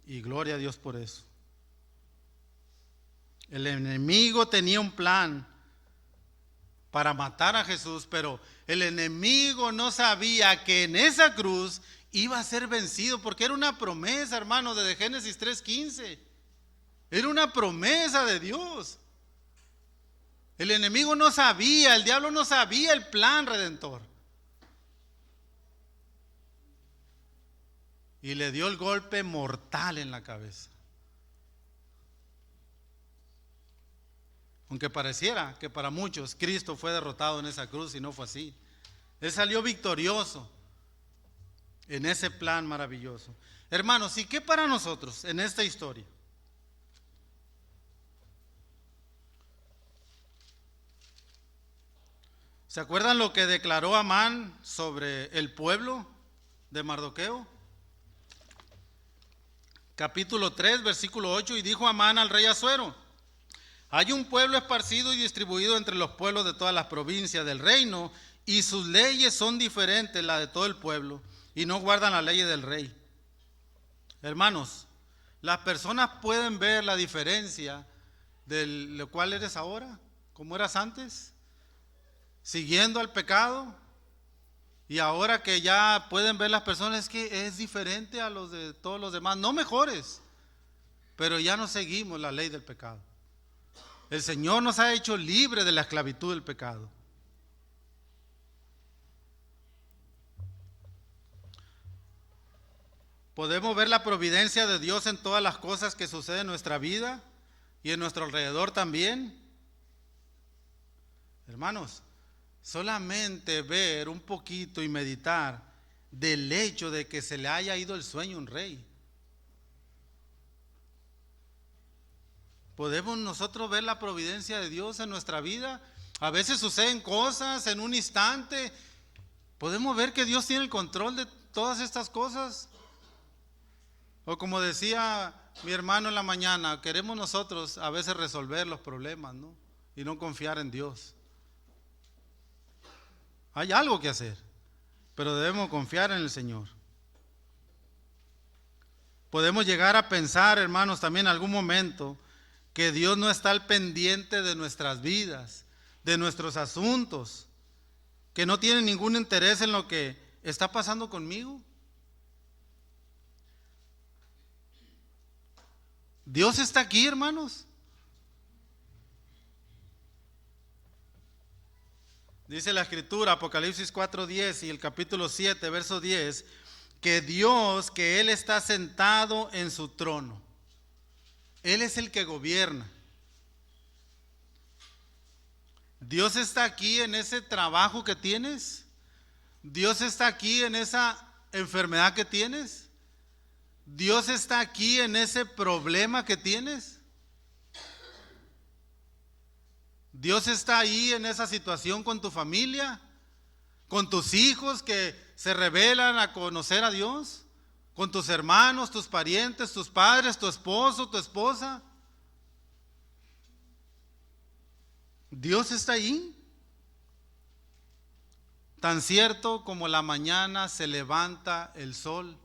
Y gloria a Dios por eso. El enemigo tenía un plan para matar a Jesús, pero el enemigo no sabía que en esa cruz iba a ser vencido, porque era una promesa, hermanos, desde Génesis 3:15. Era una promesa de Dios. El enemigo no sabía, el diablo no sabía el plan redentor. Y le dio el golpe mortal en la cabeza. Aunque pareciera que para muchos Cristo fue derrotado en esa cruz, y no fue así. Él salió victorioso en ese plan maravilloso. Hermanos, ¿y qué para nosotros en esta historia? ¿Se acuerdan lo que declaró Amán sobre el pueblo de Mardoqueo? Capítulo 3, versículo 8: y dijo Amán al rey Asuero: hay un pueblo esparcido y distribuido entre los pueblos de todas las provincias del reino, y sus leyes son diferentes las de todo el pueblo, y no guardan las leyes del rey. Hermanos, las personas pueden ver la diferencia de lo cual eres ahora, como eras antes, siguiendo al pecado, y ahora que ya pueden ver las personas que es diferente a los de todos los demás, no mejores, pero ya no seguimos la ley del pecado. El Señor nos ha hecho libres de la esclavitud del pecado. Podemos ver la providencia de Dios en todas las cosas que suceden en nuestra vida y en nuestro alrededor también. Hermanos, solamente ver un poquito y meditar del hecho de que se le haya ido el sueño a un rey. Podemos nosotros ver la providencia de Dios en nuestra vida. A veces suceden cosas en un instante. Podemos ver que Dios tiene el control de todas estas cosas. O como decía mi hermano en la mañana, queremos nosotros a veces resolver los problemas, ¿no? Y no confiar en Dios. Hay algo que hacer, pero debemos confiar en el Señor. Podemos llegar a pensar, hermanos, también en algún momento, que Dios no está al pendiente de nuestras vidas, de nuestros asuntos, que no tiene ningún interés en lo que está pasando conmigo. Dios está aquí, hermanos. Dice la Escritura, Apocalipsis 4:10 y el capítulo 7, verso 10, que Dios, que Él está sentado en su trono. Él es el que gobierna. Dios está aquí en ese trabajo que tienes. Dios está aquí en esa enfermedad que tienes. Dios está aquí en ese problema que tienes. Dios está ahí en esa situación con tu familia, con tus hijos que se rebelan a conocer a Dios, con tus hermanos, tus parientes, tus padres, tu esposo, tu esposa. Dios está ahí. Tan cierto como la mañana se levanta el sol,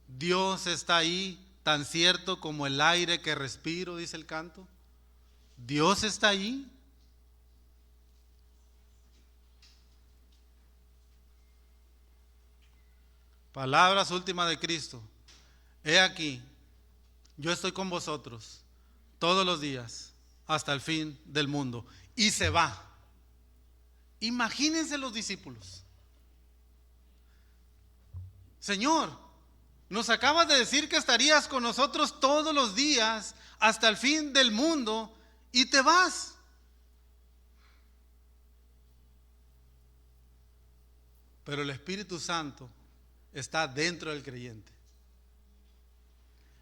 Dios está ahí, tan cierto como el aire que respiro, dice el canto. Dios está ahí. Palabras últimas de Cristo. He aquí, yo estoy con vosotros todos los días hasta el fin del mundo. Y se va. Imagínense los discípulos. Señor, nos acabas de decir que estarías con nosotros todos los días hasta el fin del mundo y te vas. Pero el Espíritu Santo está dentro del creyente.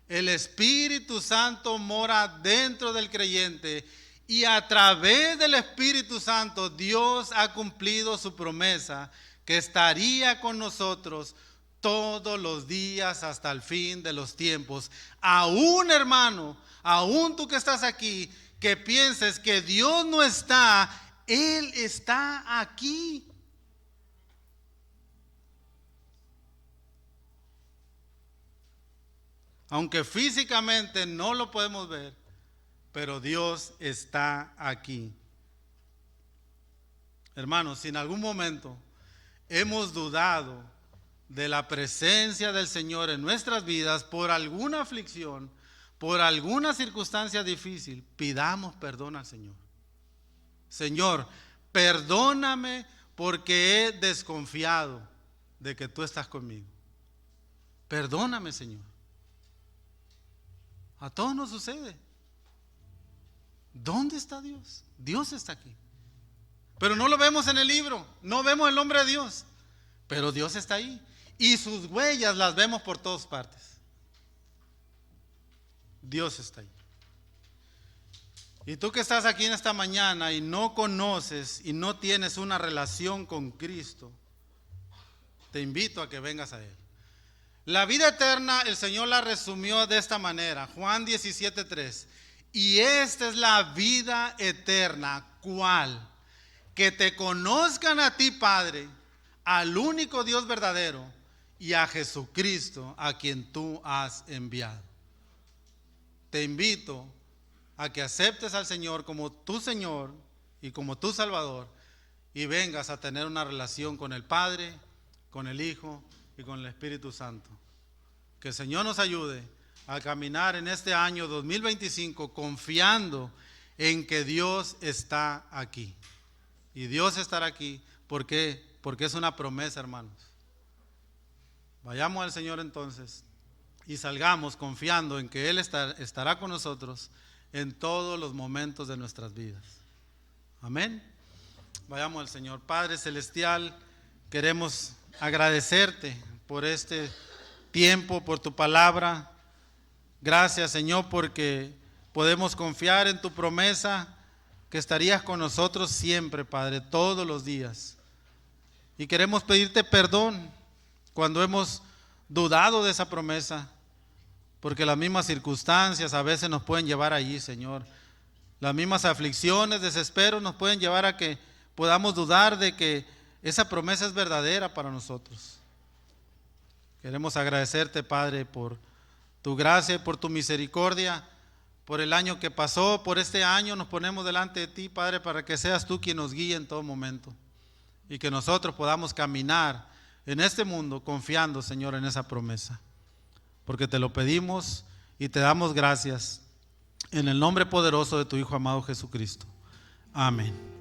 El Espíritu Santo mora dentro del creyente y a través del Espíritu Santo Dios ha cumplido su promesa que estaría con nosotros todos los días hasta el fin de los tiempos. Aún, hermano, aún tú que estás aquí, que pienses que Dios no está, Él está aquí. Aunque físicamente no lo podemos ver, pero Dios está aquí. Hermanos, si en algún momento hemos dudado de la presencia del Señor en nuestras vidas por alguna aflicción, por alguna circunstancia difícil, pidamos perdón al Señor. Señor, perdóname porque he desconfiado de que tú estás conmigo. Perdóname, Señor. A todos nos sucede. ¿Dónde está Dios? Dios está aquí. Pero no lo vemos en el libro, no vemos el nombre de Dios, pero Dios está ahí. Y sus huellas las vemos por todas partes. Dios está ahí. Y tú que estás aquí en esta mañana y no conoces y no tienes una relación con Cristo, te invito a que vengas a Él. La vida eterna el Señor la resumió de esta manera, Juan 17:3. Y esta es la vida eterna, ¿cuál? Que te conozcan a ti, Padre, al único Dios verdadero, y a Jesucristo, a quien tú has enviado. Te invito a que aceptes al Señor como tu Señor y como tu Salvador, y vengas a tener una relación con el Padre, con el Hijo y con el Espíritu Santo. Que el Señor nos ayude a caminar en este año 2025 confiando en que Dios está aquí. Y Dios estará aquí. ¿Por qué? Porque es una promesa, hermanos. Vayamos al Señor entonces y salgamos confiando en que Él estará con nosotros en todos los momentos de nuestras vidas. Amén. Vayamos al Señor. Padre Celestial, queremos agradecerte por este tiempo, por tu palabra. Gracias, Señor, porque podemos confiar en tu promesa que estarías con nosotros siempre, Padre, todos los días. Y queremos pedirte perdón cuando hemos dudado de esa promesa, porque las mismas circunstancias a veces nos pueden llevar allí, Señor. Las mismas aflicciones, desesperos nos pueden llevar a que podamos dudar de que esa promesa es verdadera para nosotros. Queremos agradecerte, Padre, por tu gracia y por tu misericordia, por el año que pasó, por este año nos ponemos delante de ti, Padre, para que seas tú quien nos guíe en todo momento y que nosotros podamos caminar en este mundo confiando, Señor, en esa promesa. Porque te lo pedimos y te damos gracias en el nombre poderoso de tu Hijo amado Jesucristo. Amén.